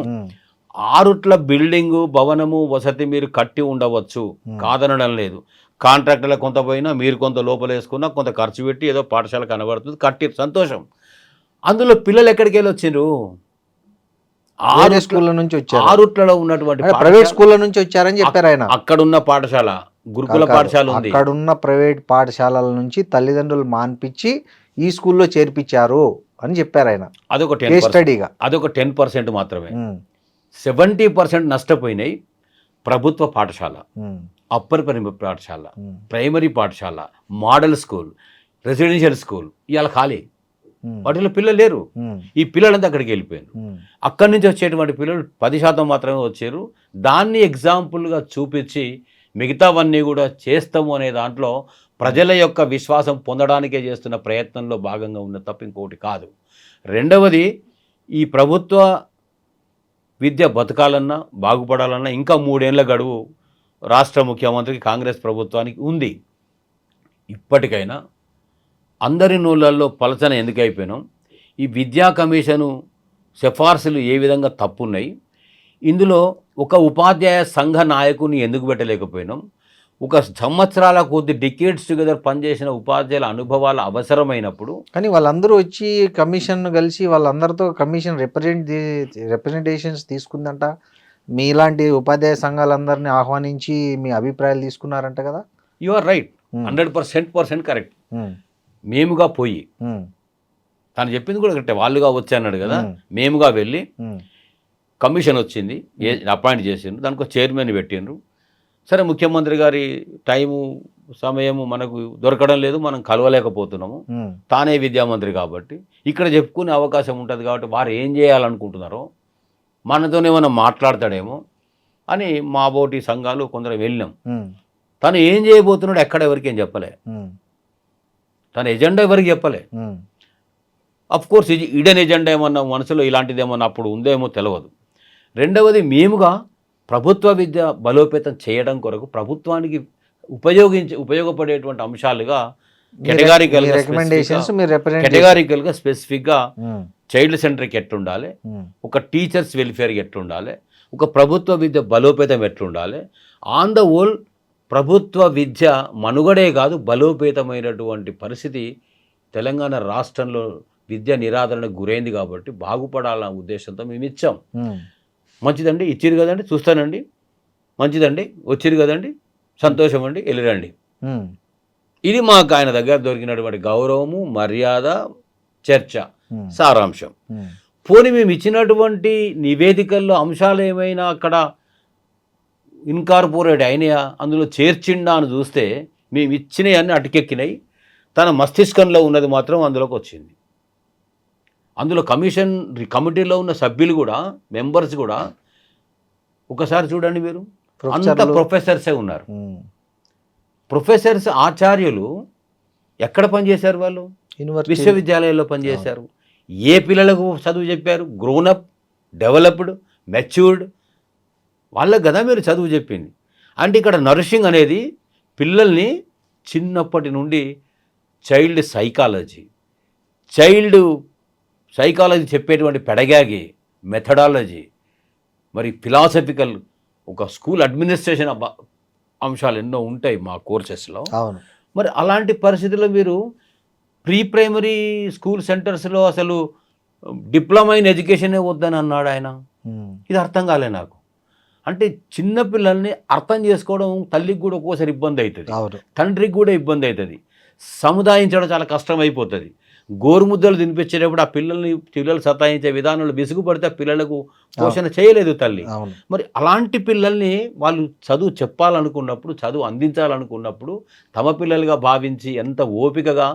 ఆరుట్ల బిల్డింగు భవనము వసతి మీరు కట్టి ఉండవచ్చు, కాదనడం లేదు. కాంట్రాక్టర్లకు కొంత పోయినా మీరు కొంత లోపల వేసుకున్నా కొంత ఖర్చు పెట్టి ఏదో పాఠశాల కనబడుతుంది, కట్టి సంతోషం. అందులో పిల్లలు ఎక్కడికి వెళ్ళి వచ్చిండ్రు? స్కూళ్ళ నుంచి వచ్చారు. ఆరుట్లలో ఉన్నటువంటి ప్రైవేట్ స్కూళ్ళ నుంచి వచ్చారని చెప్పారు ఆయన. అక్కడున్న పాఠశాల గురుకుల పాఠశాల ఉంది, అక్కడున్న ప్రైవేట్ పాఠశాలల నుంచి తల్లిదండ్రులు మాన్పించి ఈ స్కూల్లో చేర్పించారు అని చెప్పారు ఆయన. అదొక స్టడీగా. అదొక 10% మాత్రమే. 70% నష్టపోయినాయి ప్రభుత్వ పాఠశాల, అప్పర్ ప్రైమరీ పాఠశాల, ప్రైమరీ పాఠశాల, మోడల్ స్కూల్, రెసిడెన్షియల్ స్కూల్ ఇవాళ ఖాళీ. వాటిలో పిల్లలు లేరు. ఈ పిల్లలంతా అక్కడికి వెళ్ళిపోయారు. అక్కడి నుంచి వచ్చేటువంటి పిల్లలు 10% మాత్రమే వచ్చారు. దాన్ని ఎగ్జాంపుల్గా చూపించి మిగతావన్నీ కూడా చేస్తాము అనే దాంట్లో ప్రజల యొక్క విశ్వాసం పొందడానికే చేస్తున్న ప్రయత్నంలో భాగంగా ఉన్న తప్ప ఇంకోటి కాదు. రెండవది, ఈ ప్రభుత్వ విద్య బతకాలన్నా బాగుపడాలన్నా ఇంకా 3 ఏళ్ల గడువు రాష్ట్ర ముఖ్యమంత్రికి కాంగ్రెస్ ప్రభుత్వానికి ఉంది. ఇప్పటికైనా అందరి నూళ్ళల్లో పలచన ఎందుకు అయిపోయినాం? ఈ విద్యా కమిషను సిఫార్సులు ఏ విధంగా తప్పున్నాయి? ఇందులో ఒక ఉపాధ్యాయ సంఘ నాయకుని ఎందుకు పెట్టలేకపోయినాం? ఒక సంవత్సరాల కొద్ది డికేడ్స్ టుగెదర్ పనిచేసిన ఉపాధ్యాయుల అనుభవాలు అవసరమైనప్పుడు కానీ వాళ్ళందరూ వచ్చి కమిషన్ కలిసి వాళ్ళందరితో కమిషన్ రిప్రజెంటేషన్స్ తీసుకుందంట. మీలాంటి ఉపాధ్యాయ సంఘాలందరినీ ఆహ్వానించి మీ అభిప్రాయాలు తీసుకున్నారంట కదా. You are right, 100% correct. మేముగా పోయి తను చెప్పింది కూడా కరెక్టే, వాళ్ళుగా వచ్చి అన్నాడు కదా. మేముగా వెళ్ళి కమిషన్ వచ్చింది, అపాయింట్ చేసిండ్రు, దానికి ఒక చైర్మన్ పెట్టిండ్రు. సరే, ముఖ్యమంత్రి గారి టైము సమయము మనకు దొరకడం లేదు, మనం కలవలేకపోతున్నాము. తానే విద్యామంత్రి కాబట్టి ఇక్కడ చెప్పుకునే అవకాశం ఉంటుంది కాబట్టి వారు ఏం చేయాలనుకుంటున్నారో మనతోనే మనం మాట్లాడతాడేమో అని మా బోటి సంఘాలు కొందరు వెళ్ళినాం. తను ఏం చేయబోతున్నాడు ఎక్కడ ఎవరికి ఏం చెప్పలే, తన ఎజెండా ఎవరికి చెప్పలే. అఫ్ కోర్స్ ఇడెన్ ఎజెండా ఏమన్నా మనసులో ఇలాంటిది ఏమన్నా అప్పుడు ఉందేమో తెలియదు. రెండవది, మేముగా ప్రభుత్వ విద్య బలోపేతం చేయడం కొరకు ప్రభుత్వానికి ఉపయోగపడేటువంటి అంశాలుగా కేటగారికల్గా స్పెసిఫిక్గా చైల్డ్ సెంటర్కి ఎట్లుండాలి, ఒక టీచర్స్ వెల్ఫేర్కి ఎట్లుండాలి, ఒక ప్రభుత్వ విద్య బలోపేతం ఎట్లుండాలి, ఆన్ ద హోల్ ప్రభుత్వ విద్య మనుగడే కాదు బలోపేతమైనటువంటి పరిస్థితి తెలంగాణ రాష్ట్రంలో విద్య నిరాదరణకు గురైంది కాబట్టి బాగుపడాలన్న ఉద్దేశంతో మేము ఇచ్చాం. మంచిదండి, ఇచ్చిరు కదండి, చూస్తానండి, మంచిదండి, వచ్చిరు కదండి, సంతోషం అండి, వెళ్ళిరండి. ఇది మాకు ఆయన దగ్గర దొరికినటువంటి గౌరవము, మర్యాద, చర్చ, సారాంశం. పోనీ మేము ఇచ్చినటువంటి నివేదికల్లో అంశాలు ఏమైనా అక్కడ ఇన్కార్పొరేట్ అయినాయా, అందులో చేర్చిండా అని చూస్తే మేము ఇచ్చినవి అన్నీ అటుకెక్కినాయి. తన మస్తిష్కంలో ఉన్నది మాత్రం అందులోకి వచ్చింది. అందులో కమిటీలో ఉన్న సభ్యులు కూడా, మెంబర్స్ కూడా ఒకసారి చూడండి, మీరు అంత ప్రొఫెసర్సే ఉన్నారు. ప్రొఫెసర్స్, ఆచార్యులు ఎక్కడ పనిచేశారు? వాళ్ళు విశ్వవిద్యాలయాల్లో పనిచేశారు. ఏ పిల్లలకు చదువు చెప్పారు? గ్రోనప్, డెవలప్డ్, మెచ్యూర్డ్ వాళ్ళకు కదా మీరు చదువు చెప్పింది. అంటే ఇక్కడ నరిషింగ్ అనేది పిల్లల్ని చిన్నప్పటి నుండి చైల్డ్ సైకాలజీ చెప్పేటువంటి పెడగాగి, మెథడాలజీ, మరి ఫిలాసఫికల్, ఒక స్కూల్ అడ్మినిస్ట్రేషన్ అంశాలు ఎన్నో ఉంటాయి మా కోర్సెస్లో. మరి అలాంటి పరిస్థితుల్లో మీరు ప్రీ ప్రైమరీ స్కూల్ సెంటర్స్లో అసలు డిప్లొమా ఇన్ ఎడ్యుకేషనే వద్దని అన్నాడు ఆయన. ఇది అర్థం కాలే నాకు. అంటే చిన్నపిల్లల్ని అర్థం చేసుకోవడం తల్లికి కూడా ఒక్కోసారి ఇబ్బంది అవుతుంది, తండ్రికి కూడా ఇబ్బంది అవుతుంది, సముదాయించడం చాలా కష్టం అయిపోతుంది. గోరుముద్దలు తినిపించేటప్పుడు ఆ పిల్లలు సతాయించే విధానంలో విసుగుపడితే పిల్లలకు పోషణ చేయలేదు తల్లి. మరి అలాంటి పిల్లల్ని వాళ్ళు చదువు చెప్పాలనుకున్నప్పుడు, చదువు అందించాలనుకున్నప్పుడు తమ పిల్లలుగా భావించి ఎంత ఓపికగా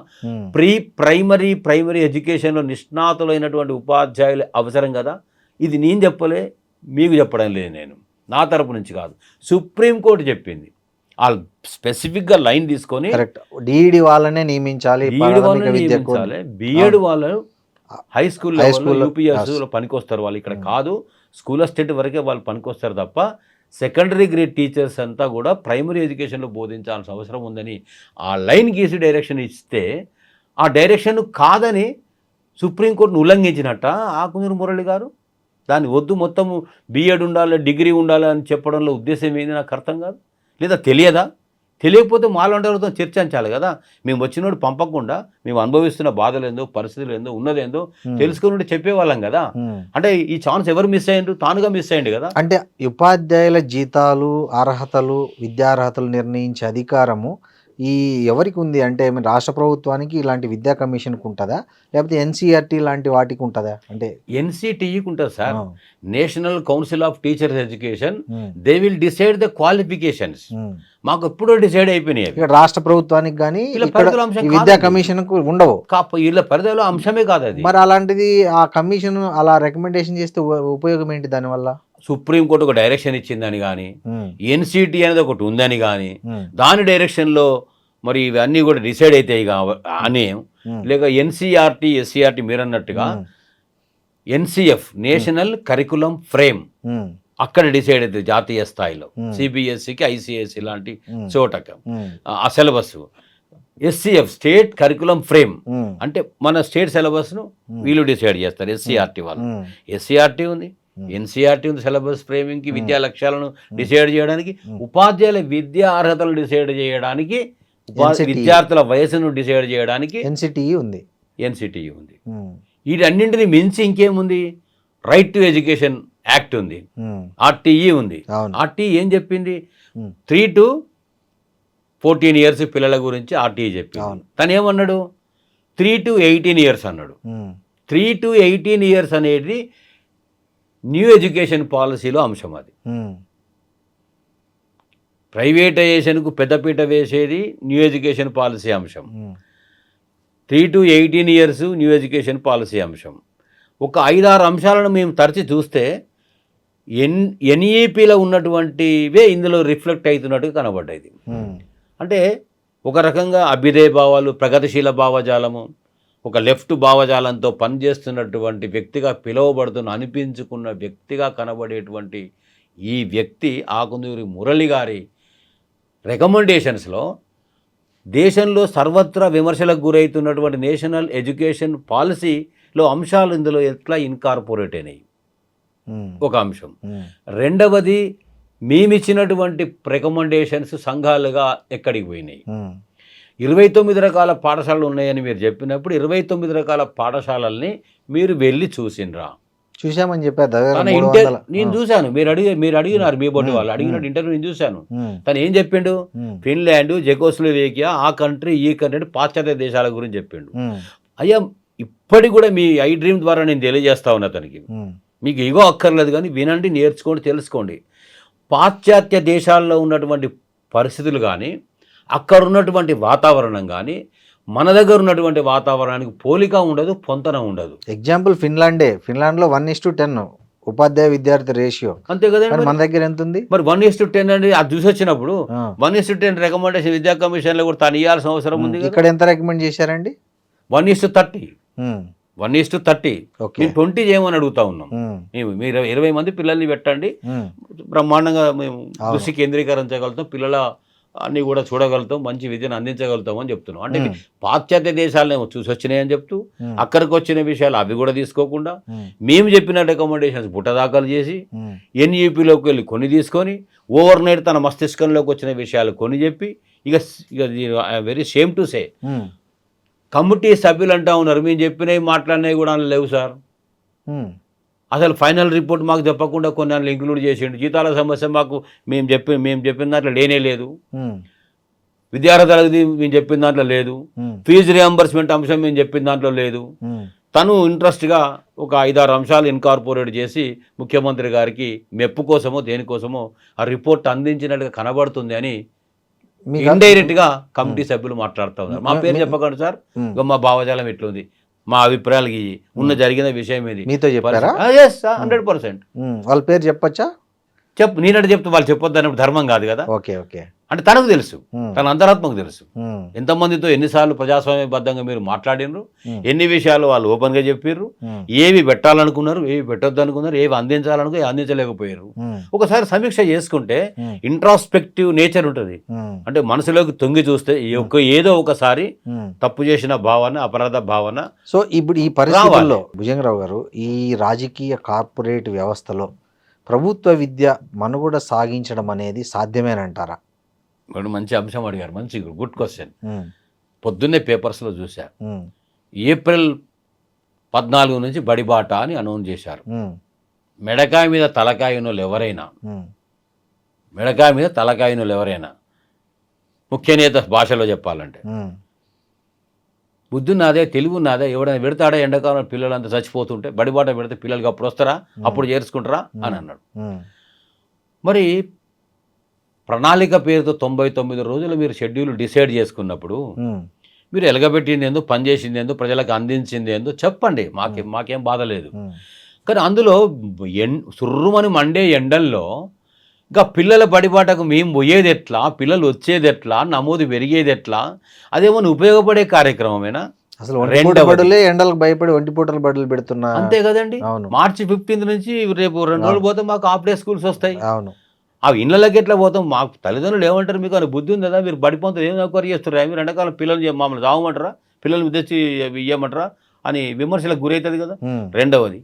ప్రైమరీ ఎడ్యుకేషన్లో నిష్ణాతులైనటువంటి ఉపాధ్యాయులు అవసరం కదా. ఇది నేను చెప్పలే, మీకు చెప్పడం లేదు నేను. నా తరపు నుంచి కాదు, సుప్రీంకోర్టు చెప్పింది. వాళ్ళు స్పెసిఫిక్గా లైన్ తీసుకొని కరెక్ట్ డిఈడి వాళ్ళనే నియమించాలి, ప్రాథమిక విద్యకు బిఎడ్ వాళ్ళు హై స్కూల్ హై స్కూల్ యూపీఎస్లో పనికొస్తారు వాళ్ళు, ఇక్కడ కాదు స్కూల్ ఆఫ్ స్టేట్ వరకే వాళ్ళు పనికొస్తారు తప్ప సెకండరీ గ్రేడ్ టీచర్స్ అంతా కూడా ప్రైమరీ ఎడ్యుకేషన్లో బోధించాల్సిన అవసరం ఉందని ఆ లైన్ గీసి డైరెక్షన్ ఇస్తే ఆ డైరెక్షన్ కాదని సుప్రీంకోర్టును ఉల్లంఘించినట్ట ఆకునూరు మురళి గారు. దాన్ని వద్దు మొత్తము బిఎడ్ ఉండాలి, డిగ్రీ ఉండాలి అని చెప్పడంలో ఉద్దేశం ఏంది నాకు అర్థం కాదు. లేదా తెలియదా? తెలియకపోతే మాలంటారుతో చర్చించాలి కదా. మేము వచ్చినోడు పంపకుండా మేము అనుభవిస్తున్న బాధలు ఏందో, పరిస్థితులు ఏందో, ఉన్నదేందో తెలుసుకుని చెప్పేవాళ్ళం కదా. అంటే ఈ ఛాన్స్ ఎవరు మిస్ అయ్యిండ్రు? తానుగా మిస్ అయ్యిండు కదా. అంటే ఉపాధ్యాయుల జీతాలు, అర్హతలు, విద్యార్హతలు నిర్ణయించే అధికారము ఈ ఎవరికి ఉంది అంటే రాష్ట్ర ప్రభుత్వానికి ఇలాంటి విద్యా కమిషన్కి ఉంటుందా, లేకపోతే ఎన్సీఆర్టీ లాంటి వాటికి ఉంటుందా? అంటే ఎన్సిటిఈకి ఉంటుంది sir, national council of teachers education. They will decide the qualifications. మాకు ఎప్పుడో డిసైడ్ అయిపోయినాయి. ఇక్కడ రాష్ట్ర ప్రభుత్వానికి కానీ విద్యా కమిషన్ కు ఉండవు, వీళ్ళ పరిధిలో అంశమే కాదు అది. మరి అలాంటిది ఆ కమిషన్ అలా రికమెండేషన్ చేస్తే ఉపయోగం ఏంటి దానివల్ల? సుప్రీంకోర్టు ఒక డైరెక్షన్ ఇచ్చిందని కానీ, ఎన్సిటి అనేది ఒకటి ఉందని కానీ, దాని డైరెక్షన్లో మరి ఇవన్నీ కూడా డిసైడ్ అవుతాయి అని, లేక ఎన్సీఆర్టీ ఎస్సీఆర్టీ మీరు అన్నట్టుగా ఎన్సిఎఫ్ నేషనల్ కరికులం ఫ్రేమ్ అక్కడ డిసైడ్ అవుతుంది జాతీయ స్థాయిలో, సిబిఎస్ఈకి ఐసిఎస్సి లాంటి చోటక ఆ syllabus. SCF state curriculum frame అంటే మన స్టేట్ సిలబస్ను వీళ్ళు డిసైడ్ చేస్తారు, ఎస్సీఆర్టీ వాళ్ళు. ఎస్సీఆర్టీ ఉంది, ఎన్సీఆర్టీ ఉంది సిలబస్ ఫ్రేమింగ్కి, విద్యా లక్ష్యాలను డిసైడ్ చేయడానికి, ఉపాధ్యాయుల విద్యా అర్హతలు డిసైడ్ చేయడానికి, విద్యార్థుల వయసును డిసైడ్ చేయడానికి ఎన్సిటిఈ ఉంది. వీటన్నింటిని మించి ఇంకేముంది? రైట్ టు ఎడ్యుకేషన్ యాక్ట్ ఉంది, ఆర్టీఈ ఉంది. ఆర్టీఈ ఏం చెప్పింది? 3 to 14 years పిల్లల గురించి ఆర్టీఈ చెప్పింది. తను ఏమన్నాడు? 3 to 18 years అన్నాడు. 3 to 18 years అనేది న్యూ ఎడ్యుకేషన్ పాలసీలో అంశం. అది ప్రైవేటైజేషన్కు పెద్దపీట వేసేది న్యూ ఎడ్యుకేషన్ పాలసీ అంశం. 3 to 18 years new education policy అంశం. ఒక 5-6 అంశాలను మేము తరచి చూస్తే ఎన్ఈపిలో ఉన్నటువంటివే ఇందులో రిఫ్లెక్ట్ అవుతున్నట్టుగా కనబడ్డాయి. అంటే ఒక రకంగా అభ్యుదయ భావాలు, ప్రగతిశీల భావజాలము, ఒక లెఫ్ట్ భావజాలంతో పనిచేస్తున్నటువంటి వ్యక్తిగా పిలువబడుతున్న అనిపించుకున్న వ్యక్తిగా కనబడేటువంటి ఈ వ్యక్తి ఆకునూరి మురళి గారి రికమెండేషన్స్లో దేశంలో సర్వత్రా విమర్శలకు గురవుతున్నటువంటి నేషనల్ ఎడ్యుకేషన్ పాలసీలో అంశాలు ఇందులో ఎట్లా ఇన్కార్పొరేట్ అయినాయి ఒక అంశం. రెండవది, మేమిచ్చినటువంటి రికమెండేషన్స్ సంఘాలుగా ఎక్కడికి పోయినాయి. 29 రకాల పాఠశాలలు ఉన్నాయని మీరు చెప్పినప్పుడు 29 రకాల పాఠశాలల్ని మీరు వెళ్ళి చూసిండ్రా? చూసామని చెప్పారు. నేను చూశాను, మీరు అడిగినారు, మీ బొడ్డు వాళ్ళు అడిగినట్టు ఇంటర్వ్యూ నేను చూశాను. తను ఏం చెప్పిండు? ఫిన్లాండ్, జెకోస్లోవేకియా, ఆ కంట్రీ ఈ కంట్రీ పాశ్చాత్య దేశాల గురించి చెప్పిండు. అయ్యా, ఇప్పటికి కూడా మీ ఐ డ్రీమ్ ద్వారా నేను తెలియజేస్తా ఉన్నా తనకి, మీకు ఇగో అక్కర్లేదు కానీ వినండి, నేర్చుకోండి, తెలుసుకోండి. పాశ్చాత్య దేశాల్లో ఉన్నటువంటి పరిస్థితులు కానీ, అక్కడ ఉన్నటువంటి వాతావరణం కానీ మన దగ్గర ఉన్నటువంటి వాతావరణానికి పోలిక ఉండదు, పొంతన ఉండదు. ఎగ్జాంపుల్ ఫిన్లాండ్లో 1:10 ఉపాధ్యాయ విద్యార్థి రేషియో. అంతే కదా, మన దగ్గర ఎంత ఉంది? మరి 1:10 అనేది అది చూసి వచ్చినప్పుడు 1:10 రికమెండేషన్ విద్యా కమిషన్లో కూడా తను ఇవ్వాల్సిన అవసరం ఉంది. ఇక్కడ ఎంత రికమెండ్ చేశారండి? 1:30. 1:30. మేము 20 చేయమని అడుగుతా ఉన్నాం. మీరు 20 మంది పిల్లల్ని పెట్టండి, బ్రహ్మాండంగా మేము దృష్టి కేంద్రీకరించగలుగుతాం, పిల్లల అన్నీ కూడా చూడగలుగుతాం, మంచి విద్యను అందించగలుగుతాం అని చెప్తున్నాం. అంటే పాశ్చాత్య దేశాలనేమో చూసి వచ్చినాయని చెప్తూ అక్కడికి వచ్చిన విషయాలు అవి కూడా తీసుకోకుండా మేము చెప్పిన రికమెండేషన్స్ బుట్టదాఖలు చేసి ఎన్ఈపిలోకి వెళ్ళి కొన్ని తీసుకొని ఓవర్ నైట్ తన మస్తిష్కంలోకి వచ్చిన విషయాలు కొన్ని చెప్పి ఇక very shame to say committee సభ్యులు అంటా ఉన్నారు మేము చెప్పినవి మాట్లాడినవి కూడా లేవు సార్. అసలు ఫైనల్ రిపోర్ట్ మాకు చెప్పకుండా కొన్ని దాంట్లో ఇంక్లూడ్ చేసిండు. జీతాల సమస్య మాకు మేము చెప్పిన దాంట్లో లేనే లేదు, విద్యార్థులది మేము చెప్పిన దాంట్లో లేదు, ఫీజు రియంబర్స్మెంట్ అంశం మేము చెప్పిన దాంట్లో లేదు. తను ఇంట్రెస్ట్గా ఒక 5-6 అంశాలు ఇన్కార్పొరేట్ చేసి ముఖ్యమంత్రి గారికి మెప్పు కోసమో దేనికోసమో ఆ రిపోర్ట్ అందించినట్టుగా కనబడుతుంది అని ఇండైరెక్ట్గా కమిటీ సభ్యులు మాట్లాడుతూ ఉన్నారు. మా పేరు చెప్పకండి సార్, మా భావజాలం ఎట్లుంది, మా అభిప్రాయాలకి జరిగిన విషయం ఇది మీతో చెప్పారా? 100%. వాళ్ళ పేరు చెప్పచ్చా? నేనంటే చెప్తే వాళ్ళు చెప్పొద్దు అన్నప్పుడు ధర్మం కాదు కదా. Okay okay. అంటే తనకు తెలుసు, ఉమ్, తన అంతరాత్మకు తెలుసు ఉమ్, ఎంతమందితో ఎన్నిసార్లు ప్రజాస్వామ్యబద్ధంగా మీరు మాట్లాడినరు, ఎన్ని విషయాలు వాళ్ళు ఓపెన్గా చెప్పిర్రు, ఉమ్, ఏవి పెట్టాలనుకున్నారు, ఏవి పెట్టొద్దు అనుకున్నారు, ఏవి అందించాలనుకో అందించలేకపోయారు. ఉమ్, ఒకసారి సమీక్ష చేసుకుంటే ఉమ్, ఇంట్రాస్పెక్టివ్ నేచర్ ఉంటుంది. ఉమ్, అంటే మనసులోకి తొంగి చూస్తే ఏదో ఒకసారి ఉమ్. తప్పు చేసిన భావన, అపరాధ భావన. సో ఇప్పుడు ఈ పరిస్థితుల్లో భుజంగరావు గారు, ఈ రాజకీయ కార్పొరేట్ వ్యవస్థలో ప్రభుత్వ విద్య మనుగడ సాగించడం అనేది సాధ్యమేనంటారా? ఇప్పుడు మంచి అంశం అడిగారు, మంచి గుడ్ క్వశ్చన్. ఉమ్, పొద్దున్నే పేపర్స్లో చూశా, ఉమ్, ఏప్రిల్ 14 నుంచి బడిబాట అని అనౌన్స్ చేశారు. ఉమ్, మెడకాయ మీద తలకాయనోళ్ళు ఎవరైనా, ఉమ్, మెడకాయ మీద తలకాయనోళ్ళు ఎవరైనా, ముఖ్య నేత భాషలో చెప్పాలంటే, ఉమ్, బుద్ధి నాదే, తెలుగు నాదే, ఎవడైనా పెడతాడా ఎండాకాలం పిల్లలంతా చచ్చిపోతుంటే బడిబాట పెడితే పిల్లలకి అప్పుడు వస్తారా, అప్పుడు చేర్చుకుంటారా అని అన్నాడు. ఉమ్, మరి ప్రణాళిక పేరుతో 99 రోజులు మీరు షెడ్యూల్ డిసైడ్ చేసుకున్నప్పుడు ఉమ్, మీరు ఎలగబెట్టింది ఏందో, పనిచేసింది ఏందో, ప్రజలకు అందించింది ఏందో చెప్పండి, మాకేం బాధ లేదు. ఉమ్, కానీ అందులో సుర్రుమని మండే ఎండల్లో ఇంకా పిల్లల బడిబాటకు మేము పోయేది ఎట్లా, పిల్లలు వచ్చేది ఎట్లా, నమోదు పెరిగేది ఎట్లా, అదేమన్నా ఉపయోగపడే కార్యక్రమమేనా? అసలు ఒంటిపూట బడులే ఎండలకు భయపడి ఒంటిపూటలు బడులు పెడుతున్నా. అంతే కదండి. అవును. మార్చి 15 నుంచి రేపు 2 రోజులు పోతే మాకు హాఫ్ డే స్కూల్స్ వస్తాయి. అవును. ఆ ఇళ్ళకి ఎట్లా పోతాం? మాకు తల్లిదండ్రులు ఏమంటారు, మీకు అని బుద్ధి ఉంది కదా, మీరు బడిపోతే ఏం నౌకరీ చేస్తారా, మీరు ఎండాకాలం పిల్లలు మమ్మల్ని చావమంటారా, పిల్లల్ని తెచ్చి ఇవ్వమంటారా అని విమర్శలకు గురవుతుంది కదా. ఉమ్, రెండవది,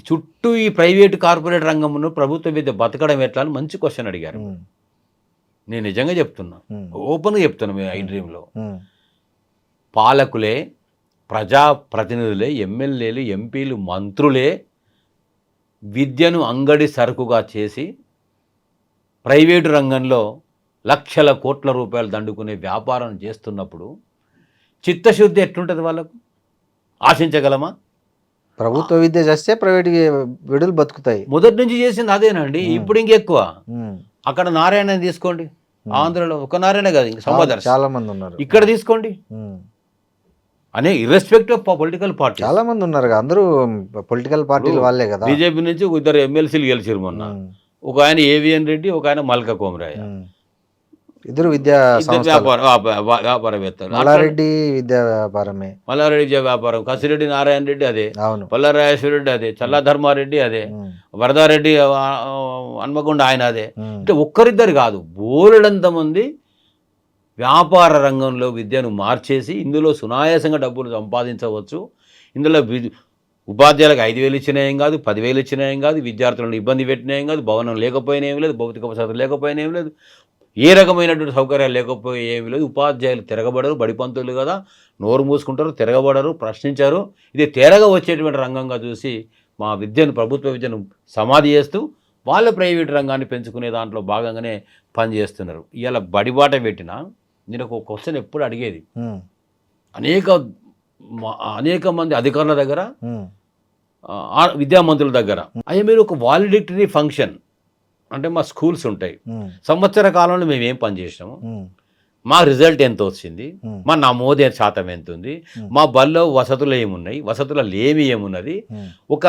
చుట్టూ ఈ ప్రైవేటు కార్పొరేట్ రంగంలో ప్రభుత్వ విద్య బతకడం ఎట్లా అని మంచి క్వశ్చన్ అడిగారు. ఉమ్, నేను నిజంగా చెప్తున్నా, ఉమ్, ఓపెన్గా చెప్తున్నా, మేము ఐ డ్రీమ్లో ఉమ్, పాలకులే, ప్రజాప్రతినిధులే, ఎమ్మెల్యేలు, ఎంపీలు, మంత్రులే విద్యను అంగడి సరుకుగా చేసి ప్రైవేటు రంగంలో లక్షల కోట్ల రూపాయలు దండుకునే వ్యాపారం చేస్తున్నప్పుడు చిత్తశుద్ధి ఎట్లుంటుంది వాళ్ళకు? ఆశించగలమా? ప్రభుత్వ విద్య చేస్తే ప్రైవేట్ విడులు బతుకుతాయి. మొదటి నుంచి చేసింది అదేనండి. ఇప్పుడు ఇంకెక్కువ. ఉమ్, అక్కడ నారాయణ తీసుకోండి, ఆంధ్రలో ఒక నారాయణ కాదు, ఇంకా సమాధానం చాలా మంది ఉన్నారు. ఇక్కడ తీసుకోండి ఉమ్, అనే ఇర్రెస్పెక్టివ్ ఆఫ్ పొలిటికల్ పార్టీ. చాలా మంది ఉన్నారు కదా, అందరూ పొలిటికల్ పార్టీలు వాళ్ళే కదా. బీజేపీ నుంచి 2 ఎమ్మెల్సీలు గెలిచారు మొన్న. ఉమ్, ఒక ఆయన ఏవిఎన్ రెడ్డి, ఒక ఆయన మల్క కోమరాయ. ఉమ్, ఇద్దరు విద్యా సంస్థలు. వ్యాపారవేత్తలు. మల్లారెడ్డి విద్యా వ్యాపారమే. మల్లారెడ్డి విద్యా వ్యాపారం, కసిరెడ్డి నారాయణ రెడ్డి అదే, అవును. పల్లరాజేశ్వర రెడ్డి అదే, చల్లా ధర్మారెడ్డి అదే, ఉమ్, వరదారెడ్డి హన్మకొండ ఆయన అదే. ఉమ్, అంటే ఒక్కరిద్దరు కాదు, బోలెడంత మంది వ్యాపార రంగంలో విద్యను మార్చేసి ఇందులో సునాయాసంగా డబ్బులు సంపాదించవచ్చు. ఇందులో ఉపాధ్యాయులకు 5,000 ఇచ్చినా ఏం కాదు, 10,000 ఇచ్చినా ఏం కాదు, విద్యార్థులను ఇబ్బంది పెట్టినా ఏం కాదు, భవనం లేకపోయినా ఏం లేదు, భౌతిక వసతులు లేకపోయినా ఏం లేదు, ఏ రకమైనటువంటి సౌకర్యాలు లేకపోతే ఏమీ లేదు. ఉపాధ్యాయులు తిరగబడరు, బడిపంతులు కదా, నోరు మూసుకుంటారు, తిరగబడరు, ప్రశ్నించారు. ఇది తేరగా వచ్చేటువంటి రంగంగా చూసి మా విద్యను, ప్రభుత్వ విద్యను సమాధి చేస్తూ వాళ్ళ ప్రైవేట్ రంగాన్ని పెంచుకునే దాంట్లో భాగంగానే పనిచేస్తున్నారు. ఇవాళ బడిబాట పెట్టినా నేను ఒక క్వశ్చన్ ఎప్పుడు అడిగేది, ఉమ్, అనేక మంది అధికారుల దగ్గర, ఉమ్, విద్యామంత్రుల దగ్గర, అయ్యా మీరు ఒక వాలిడిటరీ ఫంక్షన్ అంటే మా స్కూల్స్ ఉంటాయి, ఉమ్, సంవత్సర కాలంలో మేము ఏం పని చేసినాము, ఉమ్, మా రిజల్ట్ ఎంత వచ్చింది, ఉమ్, మా నమోదు శాతం ఎంత ఉంది, మా బల్లో వసతులు ఏమున్నాయి, వసతుల లేమి ఏమున్నది, ఉమ్, ఒక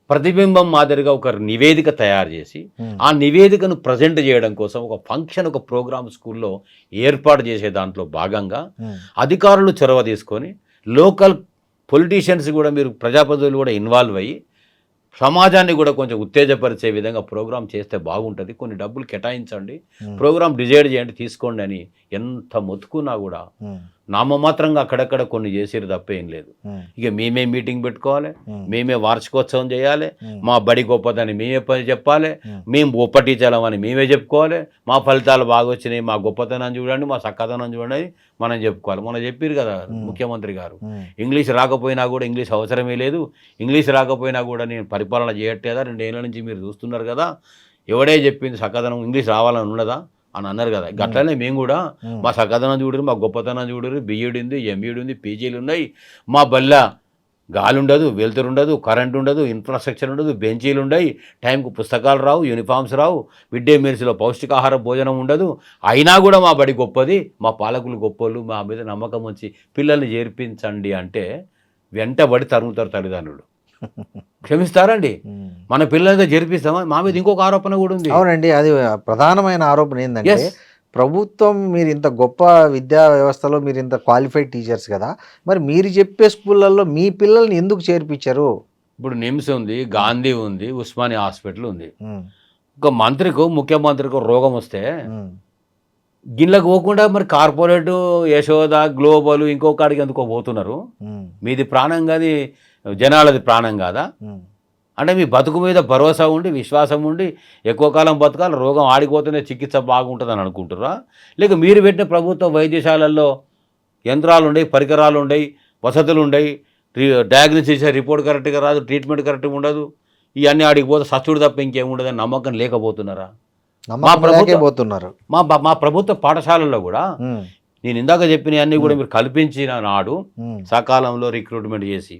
ప్రతిబింబం మాదిరిగా ఒక నివేదిక తయారు చేసి ఉమ్, ఆ నివేదికను ప్రజెంట్ చేయడం కోసం ఒక ఫంక్షన్, ఒక ప్రోగ్రామ్ స్కూల్లో ఏర్పాటు చేసే దాంట్లో భాగంగా ఉమ్, అధికారులు చొరవ తీసుకొని లోకల్ పొలిటీషియన్స్ కూడా, మీరు ప్రజాప్రతినిధులు కూడా ఇన్వాల్వ్ అయ్యి సమాజాన్ని కూడా కొంచెం ఉత్తేజపరిచే విధంగా ప్రోగ్రామ్ చేస్తే బాగుంటుంది, కొన్ని డబ్బులు కేటాయించండి, ప్రోగ్రామ్ డిజైడ్ చేయండి, తీసుకోండి అని ఎంత మొత్తుకున్నా కూడా ఉమ్, నామమాత్రంగా అక్కడక్కడ కొన్ని చేసేది తప్పేం లేదు. ఉమ్, ఇక మేమే మీటింగ్ పెట్టుకోవాలి, ఉమ్, మేమే వార్షికోత్సవం చేయాలి, ఉమ్, మా బడి గొప్పదని మేమే పని చెప్పాలి, ఉమ్, మేము గొప్ప టీచర్లం అని మేమే చెప్పుకోవాలి, మా ఫలితాలు బాగా వచ్చినాయి, మా గొప్పతనం చూడండి, మా చక్కదనం చూడండి మనం చెప్పుకోవాలి. మొన్న చెప్పారు కదా ముఖ్యమంత్రి గారు, ఉమ్, ఇంగ్లీష్ రాకపోయినా కూడా, ఇంగ్లీష్ అవసరమే లేదు, ఇంగ్లీష్ రాకపోయినా కూడా నేను పరిపాలన చేయట్లేదా, 2 ఏళ్ళ నుంచి మీరు చూస్తున్నారు కదా, ఎవడే చెప్పింది చక్కదనం ఇంగ్లీష్ రావాలని ఉన్నదా అని అన్నారు కదా. గట్లనే మేము కూడా మా చక్కదనం చూడరు, మా గొప్పతనం చూడరు, బిఈడి ఉంది, ఎంఈడి ఉంది, పీజీలు ఉన్నాయి, మా బల్ల గాలి ఉండదు, వెలుతురు ఉండదు, కరెంట్ ఉండదు, ఇన్ఫ్రాస్ట్రక్చర్ ఉండదు, బెంచీలు ఉండవు, టైంకు పుస్తకాలు రావు, యూనిఫామ్స్ రావు, మిడ్ డే మీల్స్లో పౌష్టికాహార భోజనం ఉండదు, అయినా కూడా మా బడి గొప్పది, మా పాలకులు గొప్పోళ్ళు, మా మీద నమ్మకం వచ్చి పిల్లల్ని చేర్పించండి అంటే వెంటబడి తరుగుతారు తల్లిదండ్రులు. క్షమిస్తారండి? మన పిల్లలతో జరిపిస్తామా? మా మీద ఇంకొక ఆరోపణ కూడా ఉంది. అవునండి, అది ప్రధానమైన ఆరోపణ ఏంటంటే Yes. ప్రభుత్వం మీరు ఇంత గొప్ప విద్యా వ్యవస్థలో మీరు ఇంత క్వాలిఫైడ్ టీచర్స్ కదా, మరి మీరు చెప్పే స్కూళ్ళల్లో మీ పిల్లల్ని ఎందుకు చేర్పించారు? ఇప్పుడు నిమ్స్ ఉంది, గాంధీ ఉంది, ఉస్మానియా హాస్పిటల్ ఉంది. ఒక మంత్రికో ముఖ్యమంత్రికో రోగం వస్తే గిన్నెలకు పోకుండా మరి కార్పొరేటు, యశోద, గ్లోబల్ ఇంకొకడికి ఎందుకో పోతున్నారు? మీది ప్రాణం కాదు, జనాలది ప్రాణం కాదా? అంటే మీ బతుకు మీద భరోసా ఉండి విశ్వాసం ఉండి ఎక్కువ కాలం బతకాలి, రోగం ఆడిపోతేనే చికిత్స బాగుంటుందని అనుకుంటారా? లేక మీరు పెట్టిన ప్రభుత్వ వైద్యశాలల్లో యంత్రాలు ఉండయి, పరికరాలు ఉండయి, వసతులు ఉండయి, డయాగ్నోస్ చేసే రిపోర్ట్ కరెక్ట్గా రాదు, ట్రీట్మెంట్ కరెక్ట్గా ఉండదు, ఇవన్నీ ఆడికి పోతే సచ్చుడు తప్ప ఇంకేముండదని నమ్మకం లేకపోతున్నారా? పోతున్నారు. మా ప్రభుత్వ పాఠశాలల్లో కూడా నేను ఇందాక చెప్పిన అన్నీ కూడా మీరు కల్పించిన నాడు సకాలంలో రిక్రూట్మెంట్ చేసి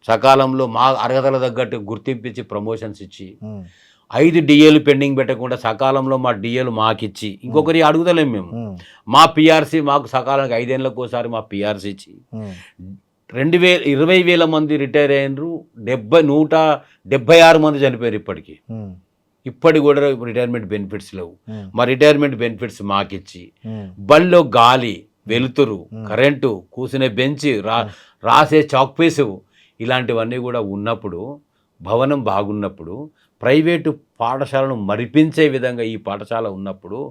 సకాలంలో మా అర్హతల తగ్గట్టు గుర్తింపించి ప్రమోషన్స్ ఇచ్చి 5 డిఏలు పెండింగ్ పెట్టకుండా సకాలంలో మా డిఏలు మాకిచ్చి, ఇంకొకరి అడుగుతలేము మేము, మా పిఆర్సీ మాకు సకాలానికి 5 ఏళ్ళకు ఒకసారి మా పిఆర్సీ ఇచ్చి 20,000 మంది రిటైర్ అయినరు, 176 మంది చనిపోయారు. ఇప్పటికి కూడా రిటైర్మెంట్ బెనిఫిట్స్ లేవు. మా రిటైర్మెంట్ బెనిఫిట్స్ మాకిచ్చి బళ్ళో గాలి, వెలుతురు, కరెంటు, కూర్చునే బెంచ్, రాసే చాక్ పీసు ఇలాంటివన్నీ కూడా ఉన్నప్పుడు, భవనం బాగున్నప్పుడు, ప్రైవేటు పాఠశాలను మరిపించే విధంగా ఈ పాఠశాల ఉన్నప్పుడు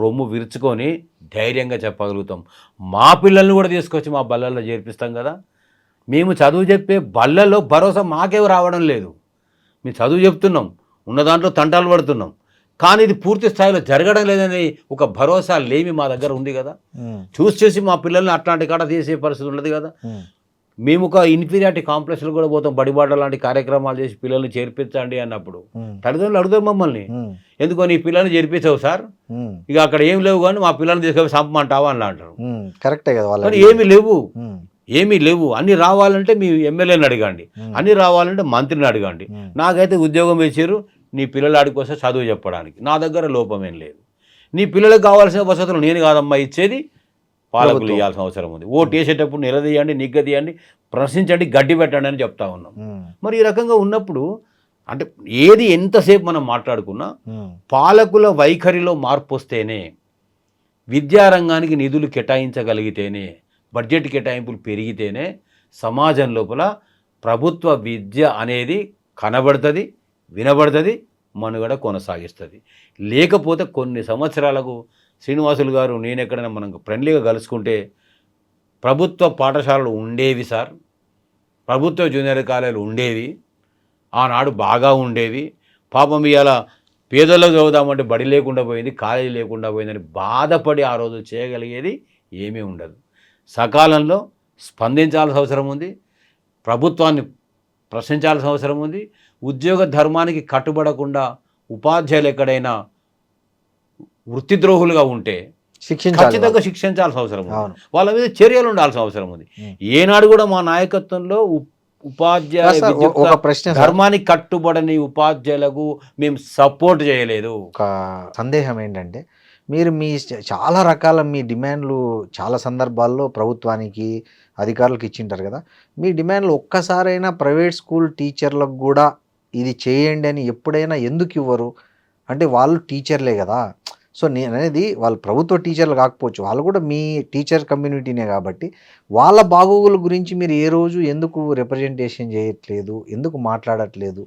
రొమ్ము విరుచుకొని ధైర్యంగా చెప్పగలుగుతాం. మా పిల్లల్ని కూడా తీసుకొచ్చి మా బళ్ళల్లో చేర్పిస్తాం కదా. మేము చదువు చెప్పే బళ్ళల్లో భరోసా మాకేం రావడం లేదు. మేము చదువు చెప్తున్నాం, ఉన్న దాంట్లో తంటాలు పడుతున్నాం, కానీ ఇది పూర్తి స్థాయిలో జరగడం లేదని ఒక భరోసా లేమి మా దగ్గర ఉంది కదా. చూసి మా పిల్లల్ని అట్లాంటి కాడ తీసే పరిస్థితి ఉండదు కదా. మేము ఒక ఇన్ఫీరియారిటీ కాంప్లెక్స్లో కూడా పోతాం, బడిబాట లాంటి కార్యక్రమాలు చేసి పిల్లల్ని చేర్పించండి అన్నప్పుడు తల్లిదండ్రులు అడుగుతారు మమ్మల్ని, ఎందుకో నీ పిల్లల్ని చేర్పించావు సార్, ఇక అక్కడ ఏం లేవు కానీ మా పిల్లల్ని తీసుకొని చంపమంటావా అని అంటారు. కరెక్టే కదా, కానీ ఏమీ లేవు. అన్ని రావాలంటే మీ ఎమ్మెల్యేని అడగండి, అన్ని రావాలంటే మంత్రిని అడగండి. నాకైతే ఉద్యోగం ఇచ్చారు నీ పిల్లలు ఆడికోసం చదువు చెప్పడానికి, నా దగ్గర లోపమేం లేదు. నీ పిల్లలకు కావాల్సిన వసతులు నేను కాదమ్మా ఇచ్చేది, పాలకులు ఇవ్వాల్సిన అవసరం ఉంది. ఓటు వేసేటప్పుడు నిలదీయండి, నిగ్గదీయండి, ప్రశ్నించండి, గడ్డి పెట్టండి అని చెప్తా ఉన్నాం. మరి ఈ రకంగా ఉన్నప్పుడు అంటే ఏది ఎంతసేపు మనం మాట్లాడుకున్నా పాలకుల వైఖరిలో మార్పు వస్తేనే, విద్యారంగానికి నిధులు కేటాయించగలిగితేనే, బడ్జెట్ కేటాయింపులు పెరిగితేనే సమాజం లోపల ప్రభుత్వ విద్య అనేది కనబడుతుంది, వినబడుతుంది, మనుగడ కొనసాగిస్తుంది. లేకపోతే కొన్ని సంవత్సరాలకు శ్రీనివాసులు గారు నేను ఎక్కడైనా మనం ఫ్రెండ్లీగా కలుసుకుంటే ప్రభుత్వ పాఠశాలలు ఉండేవి సార్, ప్రభుత్వ జూనియర్ కాలేజీలు ఉండేవి, ఆనాడు బాగా ఉండేవి. పాపం ఇవాళ పేదలకు చదువుదామంటే బడి లేకుండా పోయింది, కాలేజీ లేకుండా పోయిందని బాధపడి ఆ రోజు చేయగలిగేది ఏమీ ఉండదు. సకాలంలో స్పందించాల్సిన అవసరం ఉంది, ప్రభుత్వాన్ని ప్రశ్నించాల్సిన అవసరం ఉంది. ఉద్యోగ ధర్మానికి కట్టుబడకుండా ఉపాధ్యాయులు ఎక్కడైనా వృత్తిద్రోహులుగా ఉంటే ఖచ్చితంగా శిక్షించాల్సిన అవసరం ఉంది, వాళ్ళ మీద చర్యలు ఉండాల్సిన అవసరం ఉంది. ఏనాడు కూడా మా నాయకత్వంలో ఉపాధ్యాయ ధర్మానికి కట్టుబడని ఉపాధ్యాయులకు మేము సపోర్ట్ చేయలేదు. ఒక సందేహం ఏంటంటే, మీరు మీ చాలా రకాల మీ డిమాండ్లు చాలా సందర్భాల్లో ప్రభుత్వానికి, అధికారులకు ఇచ్చింటారు కదా. మీ డిమాండ్లు ఒక్కసారైనా ప్రైవేట్ స్కూల్ టీచర్లకు కూడా ఇది చేయండి అని ఎప్పుడైనా ఎందుకు ఇవ్వరు? అంటే వాళ్ళు టీచర్లే కదా. సో నేను అనేది వాళ్ళు ప్రభుత్వ టీచర్లు కాకపోవచ్చు, వాళ్ళు కూడా మీ టీచర్ కమ్యూనిటీనే కాబట్టి వాళ్ళ బాగోగుల గురించి మీరు ఏ రోజు ఎందుకు రిప్రజెంటేషన్ చేయట్లేదు, ఎందుకు మాట్లాడట్లేదు?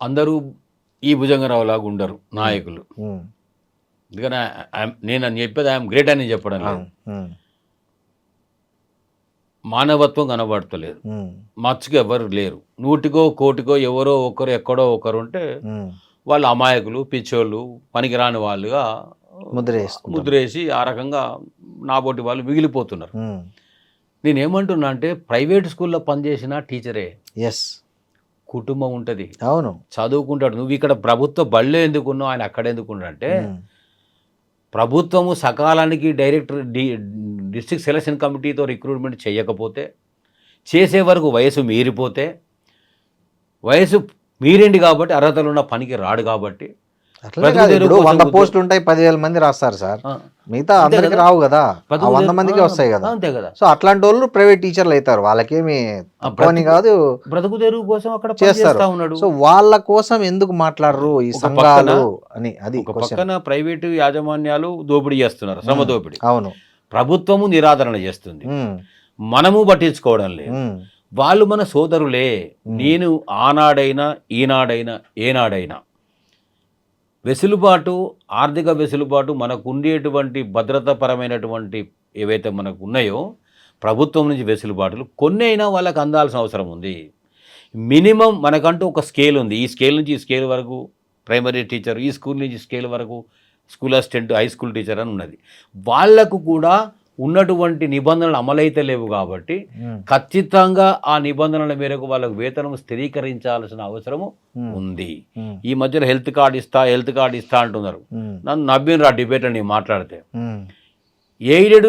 అందరూ ఈ భుజంగరావు లాగా ఉండరు నాయకులు. ఎందుకని నేను చెప్పేది ఐఎమ్ గ్రేట్ అని చెప్పడం లేదు, మానవత్వం కనబడతలేదు, మచ్చుకు ఎవరు లేరు. 100కో 1,00,00,000కో ఎవరో ఒకరు ఎక్కడో ఒకరు ఉంటే వాళ్ళు అమాయకులు, పిచ్చోళ్ళు, పనికిరాని వాళ్ళుగా ముద్రేసి ఆ రకంగా నాబోటి వాళ్ళు మిగిలిపోతున్నారు. నేనేమంటున్నా అంటే ప్రైవేట్ స్కూల్లో పనిచేసిన టీచరే, కుటుంబం ఉంటుంది, అవును, చదువుకుంటాడు. నువ్వు ఇక్కడ ప్రభుత్వ బళ్ళే ఎందుకున్నావు, ఆయన అక్కడ ఎందుకున్నాడంటే ప్రభుత్వము సకాలానికి డిస్ట్రిక్ట్ సెలక్షన్ కమిటీతో రిక్రూట్మెంట్ చేయకపోతే, చేసే వరకు వయసు మీరిపోతే, వయసు మీరిండి కాబట్టి అర్హతలు ఉన్న పనికి రాడు కాబట్టి అట్లనే కాదు, ఇప్పుడు 100 పోస్టులు ఉంటాయి, 10,000 మంది రాస్తారు సార్. మిగతా అందరికి రావు కదా, 100 మందికి వస్తాయి కదా. అంతే కదా. సో అట్లాంటి వాళ్ళు ప్రైవేట్ టీచర్లు అవుతారు, వాళ్ళకేమి తక్కువని కాదు, బ్రతుకు తెరువు కోసం అక్కడ చేస్తారు. ఉన్నాడు. సో వాళ్ళ కోసం ఎందుకు మాట్లాడరు ఈ సంఘాలు అని, అది ఒక పక్కన ప్రైవేటు యాజమాన్యాలు దోపిడీ చేస్తున్నారు, శ్రమ దోపిడీ. అవును, ప్రభుత్వము నిరాదరణ చేస్తుంది, మనము పట్టించుకోవడం లేదు. వాళ్ళు మన సోదరులే. నేను ఆనాడైనా ఈనాడైనా ఏనాడైనా వెసులుబాటు, ఆర్థిక వెసులుబాటు, మనకు ఉండేటువంటి భద్రతాపరమైనటువంటి ఏవైతే మనకు ఉన్నాయో ప్రభుత్వం నుంచి వెసులుబాటులు కొన్ని అయినా వాళ్ళకి అందాల్సిన అవసరం ఉంది. మినిమం మనకంటూ ఒక స్కేల్ ఉంది, ఈ స్కేల్ నుంచి ఈ స్కేల్ వరకు ప్రైమరీ టీచర్, ఈ స్కూల్ నుంచి స్కేల్ వరకు school assistant, high school teacher అని ఉన్నది. వాళ్లకు కూడా ఉన్నటువంటి నిబంధనలు అమలైతే లేవు కాబట్టి ఖచ్చితంగా ఆ నిబంధనల మేరకు వాళ్ళకు వేతనం స్థిరీకరించాల్సిన అవసరము ఉంది. ఈ మధ్యలో హెల్త్ కార్డు ఇస్తా అంటున్నారు. నన్ను నవ్వినరా డిబేట్ అని మాట్లాడితే. ఎయిడెడ్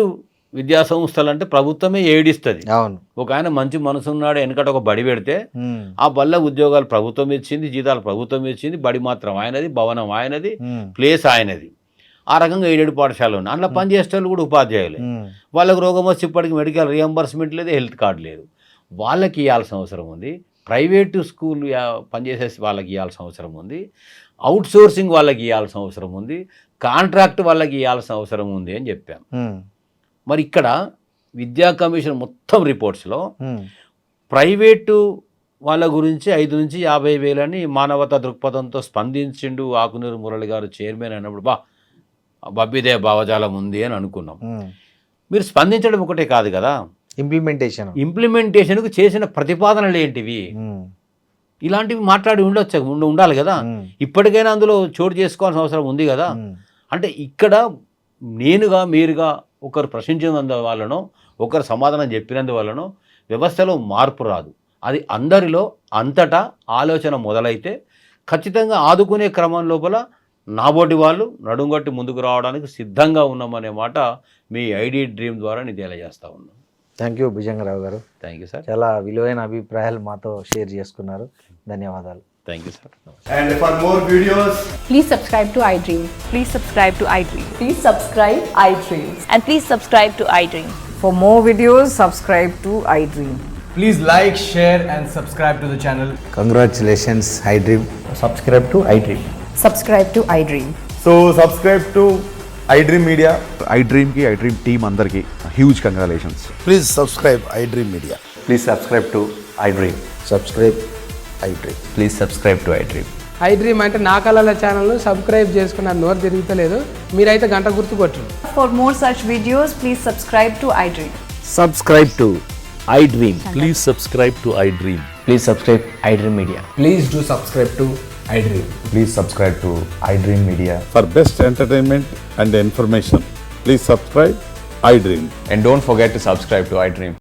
విద్యా సంస్థలు అంటే ప్రభుత్వమే ఏడిస్తుంది. ఒక ఆయన మంచి మనసు ఉన్నాడు, వెనకట ఒక బడి పెడితే ఆ బల్ల ఉద్యోగాలు ప్రభుత్వం ఇచ్చింది, జీతాలు ప్రభుత్వం ఇచ్చింది, బడి మాత్రం ఆయనది, భవనం ఆయనది, ప్లేస్ ఆయనది. ఆ రకంగా ఎయిడెడ్ పాఠశాలలు ఉన్నాయి. అందులో పనిచేసే వాళ్ళు కూడా ఉపాధ్యాయులే. వాళ్ళకు రోగం వచ్చి ఇప్పటికి మెడికల్ రియంబర్స్మెంట్ లేదు, హెల్త్ కార్డు లేదు. వాళ్ళకి ఇవ్వాల్సిన అవసరం ఉంది. ప్రైవేటు స్కూల్ పనిచేసే వాళ్ళకి ఇవ్వాల్సిన అవసరం ఉంది. అవుట్ సోర్సింగ్ వాళ్ళకి ఇవ్వాల్సిన అవసరం ఉంది. కాంట్రాక్ట్ వాళ్ళకి ఇవ్వాల్సిన అవసరం ఉంది అని చెప్పాం. మరి ఇక్కడ విద్యా కమిషన్ మొత్తం రిపోర్ట్స్లో ప్రైవేటు వాళ్ళ గురించి 5 నుంచి 50 వేలని మానవతా దృక్పథంతో స్పందించిండు ఆకునూరు మురళి గారు చైర్మన్ అయినప్పుడు. బబ్బిదే భావజాలం ఉంది అని అనుకున్నాం. మీరు స్పందించడం ఒకటే కాదు కదా, ఇంప్లిమెంటేషన్కు చేసిన ప్రతిపాదనలు ఏంటివి, ఇలాంటివి మాట్లాడి ఉండాలి కదా. ఇప్పటికైనా అందులో చోటు చేసుకోవాల్సిన అవసరం ఉంది కదా. అంటే ఇక్కడ మీరుగా ఒకరు ప్రశ్నించినందువల్లనో, ఒకరు సమాధానం చెప్పినందువల్లనో వ్యవస్థలో మార్పు రాదు. అది అందరిలో అంతటా ఆలోచన మొదలైతే ఖచ్చితంగా ఆదుకునే క్రమం లోపల నాబోటి వాళ్ళు నడుంగొట్టి ముందుకు రావడానికి సిద్ధంగా ఉన్నామనే మాట మీ ఐడి డ్రీమ్ ద్వారా నేను తెలియజేస్తా ఉన్నాను. థ్యాంక్ యూ భుజంగరావు గారు. Thank you sir. చాలా విలువైన అభిప్రాయాలు మాతో షేర్ చేసుకున్నారు. ధన్యవాదాలు. Thank you sir. And for more videos, please subscribe to iDream. Please subscribe to iDream. Please subscribe iDream. And please subscribe to iDream. For more videos, subscribe to iDream. please like, share and subscribe to the channel. Congratulations, iDream. Subscribe to iDream. Subscribe to iDream. So subscribe to iDream Media. iDream ki iDream team andarki huge congratulations. Please subscribe iDream Media. Please subscribe to iDream. Subscribe iDream. Please subscribe to iDream. iDream అంటే నా కళల ఛానల్ను subscribe చేసుకున్న నోరు తిరుగుతలేదు, మీరైతే గంట గుర్తు కొట్టండి. For more such videos, please subscribe to iDream. Subscribe to iDream. Please subscribe to iDream. Please subscribe iDream Media. Please do subscribe to iDream. Please subscribe to iDream Media. For best entertainment and information, please subscribe iDream. And don't forget to subscribe to iDream.